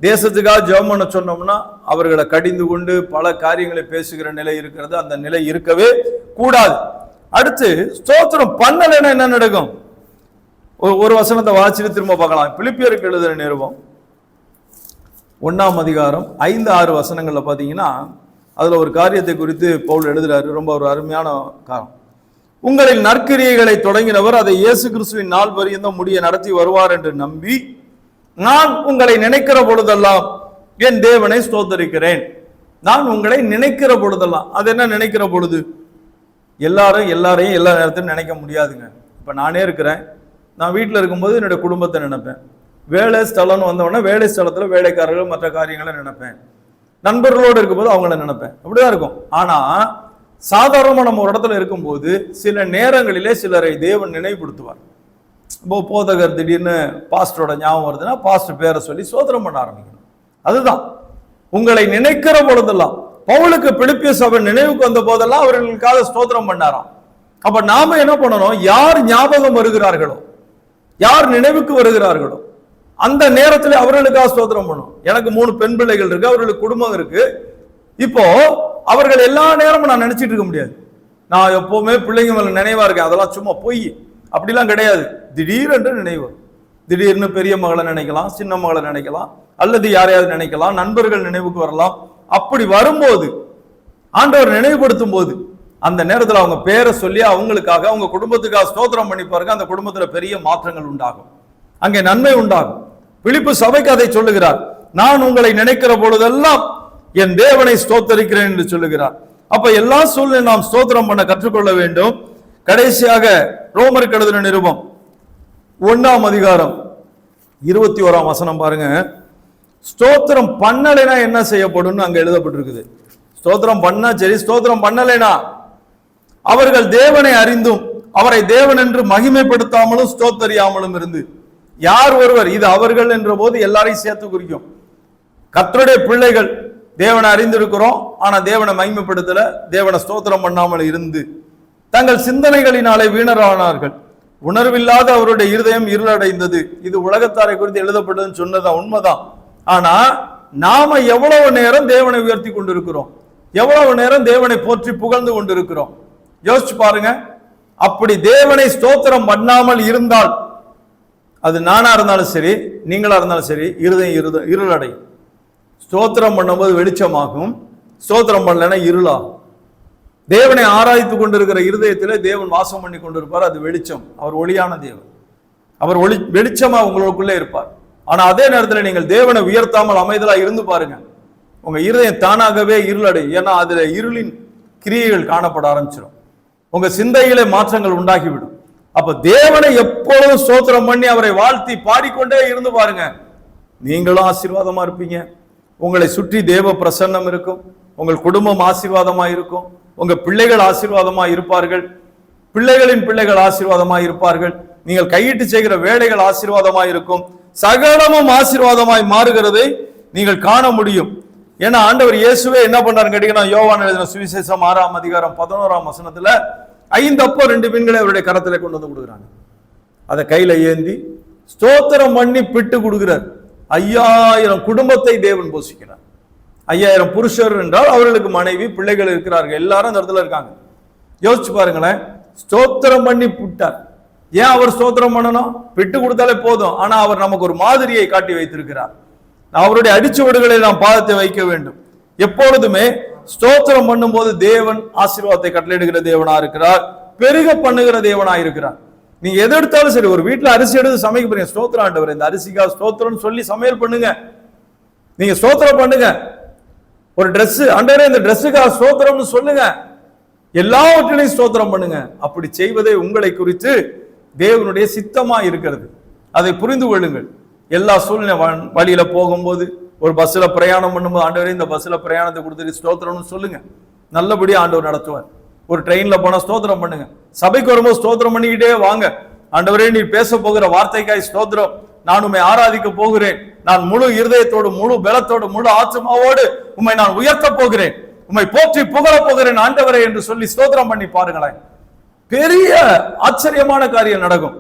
தேசத்துக்காக ஜெபம் பண்ண சொன்னோம்னா அவர்களை கடிந்து கொண்டு பல காரியங்களை பேசுகிற நிலை இருக்கிறது. அந்த நிலை இருக்கவே கூடாது. அடுத்து ஸ்தோத்திரம் பண்ணலைன்னா என்ன நடக்கும்? ஒரு வசனத்தை வாசிட்டு திரும்ப பார்க்கலாம். பிலிப்பியருக்கு எழுதுகிற நிருபம் 1ஆம் அதிகாரம் 5-6 வசனங்கள்ல பாத்தீங்கன்னா அதுல ஒரு காரியத்தை குறித்து பவுல் எழுதுறாரு. ரொம்ப ஒரு அருமையான காரணம். உங்களில் நற்கிரியைகளை தொடங்கினவர் அதை இயேசு கிறிஸ்துவின் நாள் பரியந்தம் முடிய நடத்தி வருவார் என்று நம்பி நான் உங்களை நினைக்கிற பொழுதெல்லாம் என் தேவனை ஸ்தோத்தரிக்கிறேன். நான் உங்களை நினைக்கிற பொழுதெல்லாம், அது என்ன நினைக்கிற பொழுது? எல்லாரையும் எல்லா நேரத்திலும் நினைக்க முடியாதுங்க. இப்ப நானே இருக்கிறேன், நான் வீட்டில் இருக்கும்போது என்னுடைய குடும்பத்தை நினைப்பேன். வேலை ஸ்தலம்னு வந்தவொடனே வேலை ஸ்தலத்துல வேலைக்காரர்கள் மற்ற காரியங்களை நினைப்பேன். நண்பர்களோடு இருக்கும்போது அவங்கள நினைப்பேன். அப்படிதான் இருக்கும். ஆனா சாதாரணமா நம்ம ஒரு இடத்துல இருக்கும்போது சில நேரங்களிலே சிலரை தேவன் நினைவுபடுத்துவார். இப்போ போதகர் திடீர்னு பாஸ்டரோட ஞாபகம் வருதுன்னா பாஸ்டர் பேரை சொல்லி ஸ்தோத்திரம் பண்ண ஆரம்பிக்கணும். அதுதான் உங்களை நினைக்கிற பொழுதெல்லாம். பவுலுக்கு பிலிப்பிய சபை நினைவுக்கு வந்த போதெல்லாம் அவர்களுக்காக ஸ்தோத்திரம் பண்ணாராம். அப்ப நாம என்ன பண்ணணும்? யார் ஞாபகம் வருகிறார்களோ, யார் நினைவுக்கு வருகிறார்களோ அந்த நேரத்தில் அவர்களுக்காக ஸ்தோத்திரம் பண்ணணும். எனக்கு 3 பெண் பிள்ளைகள் இருக்கு, அவர்களுக்கு குடும்பம் இருக்கு. இப்போ அவர்கள் எல்லா நேரமும் நான் நினைச்சிட்டு இருக்க முடியாது. நான் எப்பவுமே பிள்ளைங்க மேல நினைவா இருக்கேன், அதெல்லாம் சும்மா பொய், அப்படிலாம் கிடையாது. திடீரென்று நினைவு, திடீர்னு பெரிய மகளை நினைக்கலாம், சின்ன மகளை நினைக்கலாம், அல்லது யாரையாவது நினைக்கலாம், நண்பர்கள் நினைவுக்கு வரலாம். அப்படி வரும்போது ஆண்டவர் நினைவுபடுத்தும் போது அந்த நேரத்தில் அவங்க பேரை சொல்லி அவங்களுக்காக அவங்க குடும்பத்துக்காக ஸ்தோத்திரம் பண்ணி பாருங்க. அந்த குடும்பத்துல பெரிய மாற்றங்கள் உண்டாகும், அங்கே நன்மை உண்டாகும். பிலிப்பு சபைக்கு அதை சொல்லுகிறார். நான் உங்களை நினைக்கிற பொழுதெல்லாம் என் தேவனை ஸ்தோத்தரிக்கிறேன் என்று சொல்லுகிறார். அப்ப எல்லா சூழ்நிலையும் நாம் ஸ்தோத்திரம் பண்ண கற்றுக்கொள்ள வேண்டும். கடைசியாக ரோமருக்கு எழுதின நிருபம் 1ஆம் அதிகாரம் 21ஆம் வசனம் பாருங்க. ஸ்தோத்திரம் பண்ணலைனா என்ன செய்யப்படும் அங்க எழுதப்பட்டிருக்குது. ஸ்தோத்திரம் பண்ணா சரி, ஸ்தோத்திரம் பண்ணலைனா அவர்கள் தேவனை அறிந்தும் அவரை தேவன் என்று மகிமைப்படுத்தாமலும் ஸ்தோத்தரியாமலும் இருந்து. யார் ஒருவர், இது அவர்கள் என்ற போது எல்லாரையும் சேர்த்து குறிக்கும். கர்த்தருடைய பிள்ளைகள் தேவனை அறிந்திருக்கிறோம், ஆனா தேவனை மகிமைப்படுத்தல, தேவனை ஸ்தோத்திரம் பண்ணாமல் இருந்து தங்கள் சிந்தனைகளினாலே வீணரானார்கள். உணர்வில்லாத அவருடைய இருதயம் இருளடைந்தது. இது உலகத்தாரை குறித்து எழுதப்பட்டதுன்னு சொன்னதான், உண்மைதான். ஆனா நாம எவ்வளவு நேரம் தேவனை உயர்த்தி கொண்டிருக்கிறோம், எவ்வளவு நேரம் தேவனை போற்றி புகழ்ந்து கொண்டிருக்கிறோம். யோசிச்சு பாருங்க. அப்படி தேவனை ஸ்தோத்திரம் பண்ணாமல் இருந்தால், அது நானா இருந்தாலும் சரி, நீங்களா இருந்தாலும் சரி, இருதயம் இருளடையும். ஸ்தோத்திரம் பண்ணும்போது வெளிச்சமாகும், ஸ்தோத்திரம் பண்ணலன்னா இருளாகும். தேவனை ஆராய்த்து கொண்டிருக்கிற இருதயத்திலே தேவன் வாசம் பண்ணி கொண்டிருப்பார். அது வெளிச்சம். அவர் ஒளியான தேவன், அவர் வெளிச்சமா உங்களுக்குள்ளே இருப்பார். ஆனா அதே நேரத்தில் நீங்கள் தேவனை உயர்த்தாமல் அமைதலா இருந்து பாருங்க, உங்க இருதயம் தானாகவே இருளடையும். ஏன்னா அதுல இருளின் கிரியைகள் காணப்பட ஆரம்பிச்சிடும், உங்க சிந்தையிலே மாற்றங்கள் உண்டாகிவிடும். அப்ப தேவனை எப்பொழுதும் ஸ்தோத்திரம் பண்ணி அவரை வாழ்த்தி பாடிக்கொண்டே இருந்து பாருங்க, நீங்களும் ஆசீர்வாதமா இருப்பீங்க. உங்களை சுற்றி தேவ பிரசன்னம் இருக்கும், உங்கள் குடும்பம் ஆசீர்வாதமா இருக்கும், உங்க பிள்ளைகள் ஆசீர்வாதமா இருப்பார்கள், பிள்ளைகளின் பிள்ளைகள் ஆசீர்வாதமா இருப்பார்கள், நீங்கள் கையிட்டு செய்கிற வேலைகள் ஆசீர்வாதமா இருக்கும், சகலமும் ஆசீர்வாதமாய் மாறுகிறதை நீங்கள் காண முடியும். ஏன்னா ஆண்டவர் இயேசுவே என்ன பண்றாருன்னு கேட்டீங்கன்னா, யோவான் எழுதின சுவிசேஷம் 6ஆம் அதிகாரம் 11ஆம் வசனத்துல 5 அப்பம் 2 மீன்களை அவருடைய கரத்துல கொண்டு வந்து கொடுக்குறாங்க. அதை கையில ஏந்தி ஸ்தோத்திரம் பண்ணி பிட்டு கொடுக்கிறார். 5000 குடும்பத்தை தேவன் போஷிக்கிறார். 5000 புருஷர் என்றால் அவர்களுக்கு மனைவி பிள்ளைகள் இருக்கிறார்கள், எல்லாரும் அந்த இடத்துல இருக்காங்க. யோசிச்சு பாருங்களேன், ஸ்தோத்திரம் பண்ணி பிட்டார். ஏன் அவர் ஸ்தோத்திரம் பண்ணணும்? பிட்டு கொடுத்தாலே போதும். ஆனா அவர் நமக்கு ஒரு மாதிரியை காட்டி வைத்திருக்கிறார். அவருடைய அடிச்சுவடுகளை நாம் பாதத்தை வைக்க வேண்டும். எப்பொழுதுமே ஸ்தோத்திரம் பண்ணும் போது தேவன் ஆசீர்வாதத்தை கட்டளையிடுகிற தேவனா இருக்கிறார், பெருக பண்ணுகிற தேவனா இருக்கிறார். நீங்க எது எடுத்தாலும் சரி, ஒரு வீட்டுல அரிசி எடுத்து சமைக்க போறீங்க, ஸ்தோத்திரம் ஆண்டவர் இந்த அரிசிக்காக ஸ்தோத்திரம் சொல்லி சமையல் பண்ணுங்க, நீங்க ஸ்தோத்திரம் பண்ணுங்க. ஒரு ட்ரெஸ், ஆண்டவரே இந்த ட்ரெஸ்ஸுக்காக ஸ்தோத்திரம்னு சொல்லுங்க. எல்லாவற்றிலையும் ஸ்தோத்திரம் பண்ணுங்க. அப்படி செய்வதே உங்களை குறித்து தேவனுடைய சித்தமா இருக்கிறது. அதை புரிந்து கொள்ளுங்கள். எல்லா சூழ்நிலை வழியில போகும்போது, ஒரு பஸ்ல பிரயாணம் பண்ணும்போது, ஆண்டவரே இந்த பஸ்ல பிரயாணத்தை கொடுத்துட்டு ஸ்தோத்திரம்னு சொல்லுங்க. நல்லபடியா ஆண்டவர் நடத்துவார். ஒரு ட்ரெயின்ல போனா ஸ்தோத்திரம் பண்ணுங்க. சபைக்கு வரும்போது ஸ்தோத்திரம் பண்ணிக்கிட்டே வாங்க. ஆண்டவரே நீ பேச போகிற வார்த்தைக்காய் ஸ்தோத்திரம், நான் உம்மை ஆராதிக்க போகிறேன், நான் முழு இருதயத்தோடு, முழு பலத்தோடு, முழு ஆத்மாவோடு உம்மை நான் உயர்த்த போகிறேன், உம்மை போற்றி புகழ போகிறேன் ஆண்டவரே என்று சொல்லி ஸ்தோத்திரம் பண்ணி பாருங்களேன். பெரிய ஆச்சரியமான காரியம் நடக்கும்.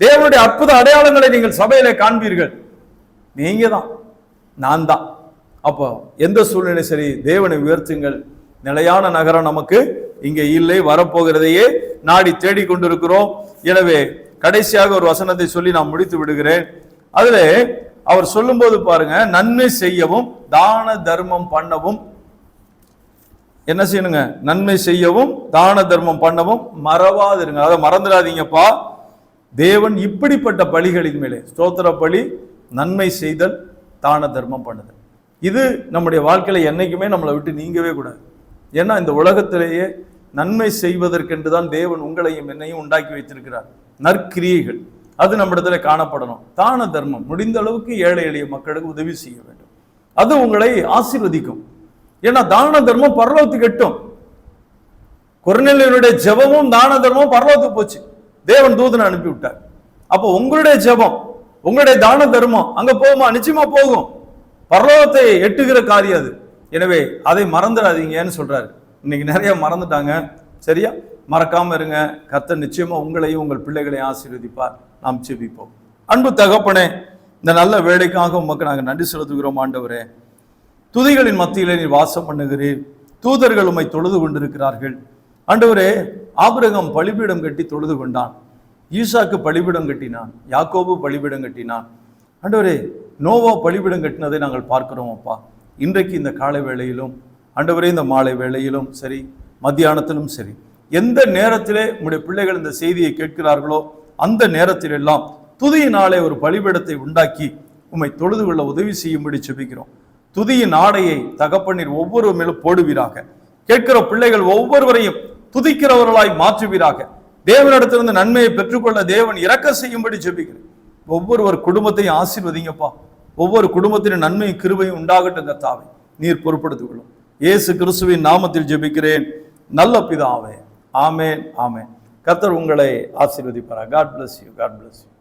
தேவனுடைய அற்புத அடையாளங்களை நீங்கள் சபையில காண்பீர்கள். நீங்க தான், நான் தான். அப்போ எந்த சூழ்நிலை சரி, தேவனை உயர்த்துங்கள். நிலையான நகரம் நமக்கு இங்கே இல்லை, வரப்போகிறதையே நாடி தேடிக்கொண்டிருக்கிறோம். எனவே கடைசியாக ஒரு வசனத்தை சொல்லி நான் முடித்து விடுகிறேன். அதுல அவர் சொல்லும் போது பாருங்க, நன்மை செய்யவும் தான தர்மம் பண்ணவும் என்ன செய்யணுங்க? நன்மை செய்யவும் தான தர்மம் பண்ணவும் மறவாதிருங்க. அதை மறந்துடாதீங்கப்பா. தேவன் இப்படிப்பட்ட பலிகளின் மேலே, ஸ்தோத்திர பலி, நன்மை செய்தல், தான தர்மம் பண்ணுதல், இது நம்முடைய வாழ்க்கையில என்னைக்குமே நம்மளை விட்டு நீங்கவே கூடாது. ஏன்னா இந்த உலகத்திலேயே நன்மை செய்வதற்கென்று தான் தேவன் உங்களையும் என்னையும் உண்டாக்கி வைத்திருக்கிறார். நற்கிரியைகள் அது நம்ம இடத்துல காணப்படணும். தான தர்மம், முடிந்த அளவுக்கு ஏழை எளிய மக்களுக்கு உதவி செய்ய வேண்டும். அது உங்களை ஆசீர்வதிக்கும். ஏன்னா தான தர்மம் பரலோகத்துக்கு எட்டும். கொர்நேலியனுடைய ஜெபமும் தான தர்மமும் பரலோகத்துக்கு போச்சு. தேவன் தூதனை அனுப்பி விட்டார். அப்போ உங்களுடைய ஜெபம், உங்களுடைய தான தர்மம் அங்க போகுமா? நிச்சயமா போகும். பரலோகத்தை எட்டுகிற காரியம் அது. எனவே அதை மறந்துடாதீங்கன்னு சொல்றாரு. இன்னைக்கு நிறைய மறந்துட்டாங்க. சரியா? மறக்காம இருங்க. கர்த்தர் நிச்சயமா உங்களையும் உங்கள் பிள்ளைகளையும் ஆசீர்வதிப்பார். நாம் ஜெபிப்போம். அன்பு தகப்பனே, இந்த நல்ல வேலைக்காக உமக்கு நாங்கள் நன்றி செலுத்துகிறோம். ஆண்டவரே, துதிகளின் மத்தியிலே நீர் வாசம் பண்ணுகிறீர். தூதர்கள் உம்மை தொழுது கொண்டிருக்கிறார்கள். ஆண்டவரே, ஆபிரகாம் பலிபீடம் கட்டி தொழுது கொண்டான். ஈசாக்கு பலிபீடம் கட்டினான். யாக்கோபு பலிபீடம் கட்டினான். ஆண்டவரே, நோவா பலிபீடம் கட்டினதை நாங்கள் பார்க்கிறோம். அப்பா, இன்றைக்கு இந்த காலை வேளையிலும், ஆண்டவரே இந்த மாலை வேளையிலும் சரி, மத்தியானத்திலும் சரி, எந்த நேரத்திலே உங்களுடைய பிள்ளைகள் இந்த செய்தியை கேட்கிறார்களோ அந்த நேரத்தில் எல்லாம் துதியினாலே ஒரு பலிபீடத்தை உண்டாக்கி உம்மை தொழுது கொள்ள உதவி செய்யும்படி செபிக்கிறோம். துதியின் ஆடையை தகப்பனீர் ஒவ்வொரு மேலும் போடுவீராக. கேட்கிற பிள்ளைகள் ஒவ்வொருவரையும் துதிக்கிறவர்களாய் மாற்றுவீராக. தேவனிடத்திலிருந்து நன்மையை பெற்றுக்கொள்ள தேவன் இரக்க செய்யும்படி ஜெபிக்கிறேன். ஒவ்வொருவர் குடும்பத்தையும் ஆசீர்வதிங்கப்பா. ஒவ்வொரு குடும்பத்தின் நன்மையும் கிருபையும் உண்டாகட்டும் கர்த்தாவே. நீர் பொறுப்படுத்திக் கொள்ளும். இயேசு கிறிஸ்துவின் நாமத்தில் ஜெபிக்கிறேன் நல்ல பிதாவே. ஆமென், ஆமென். கர்த்தர் உங்களை ஆசீர்வதிப்பார். God bless you. God bless you.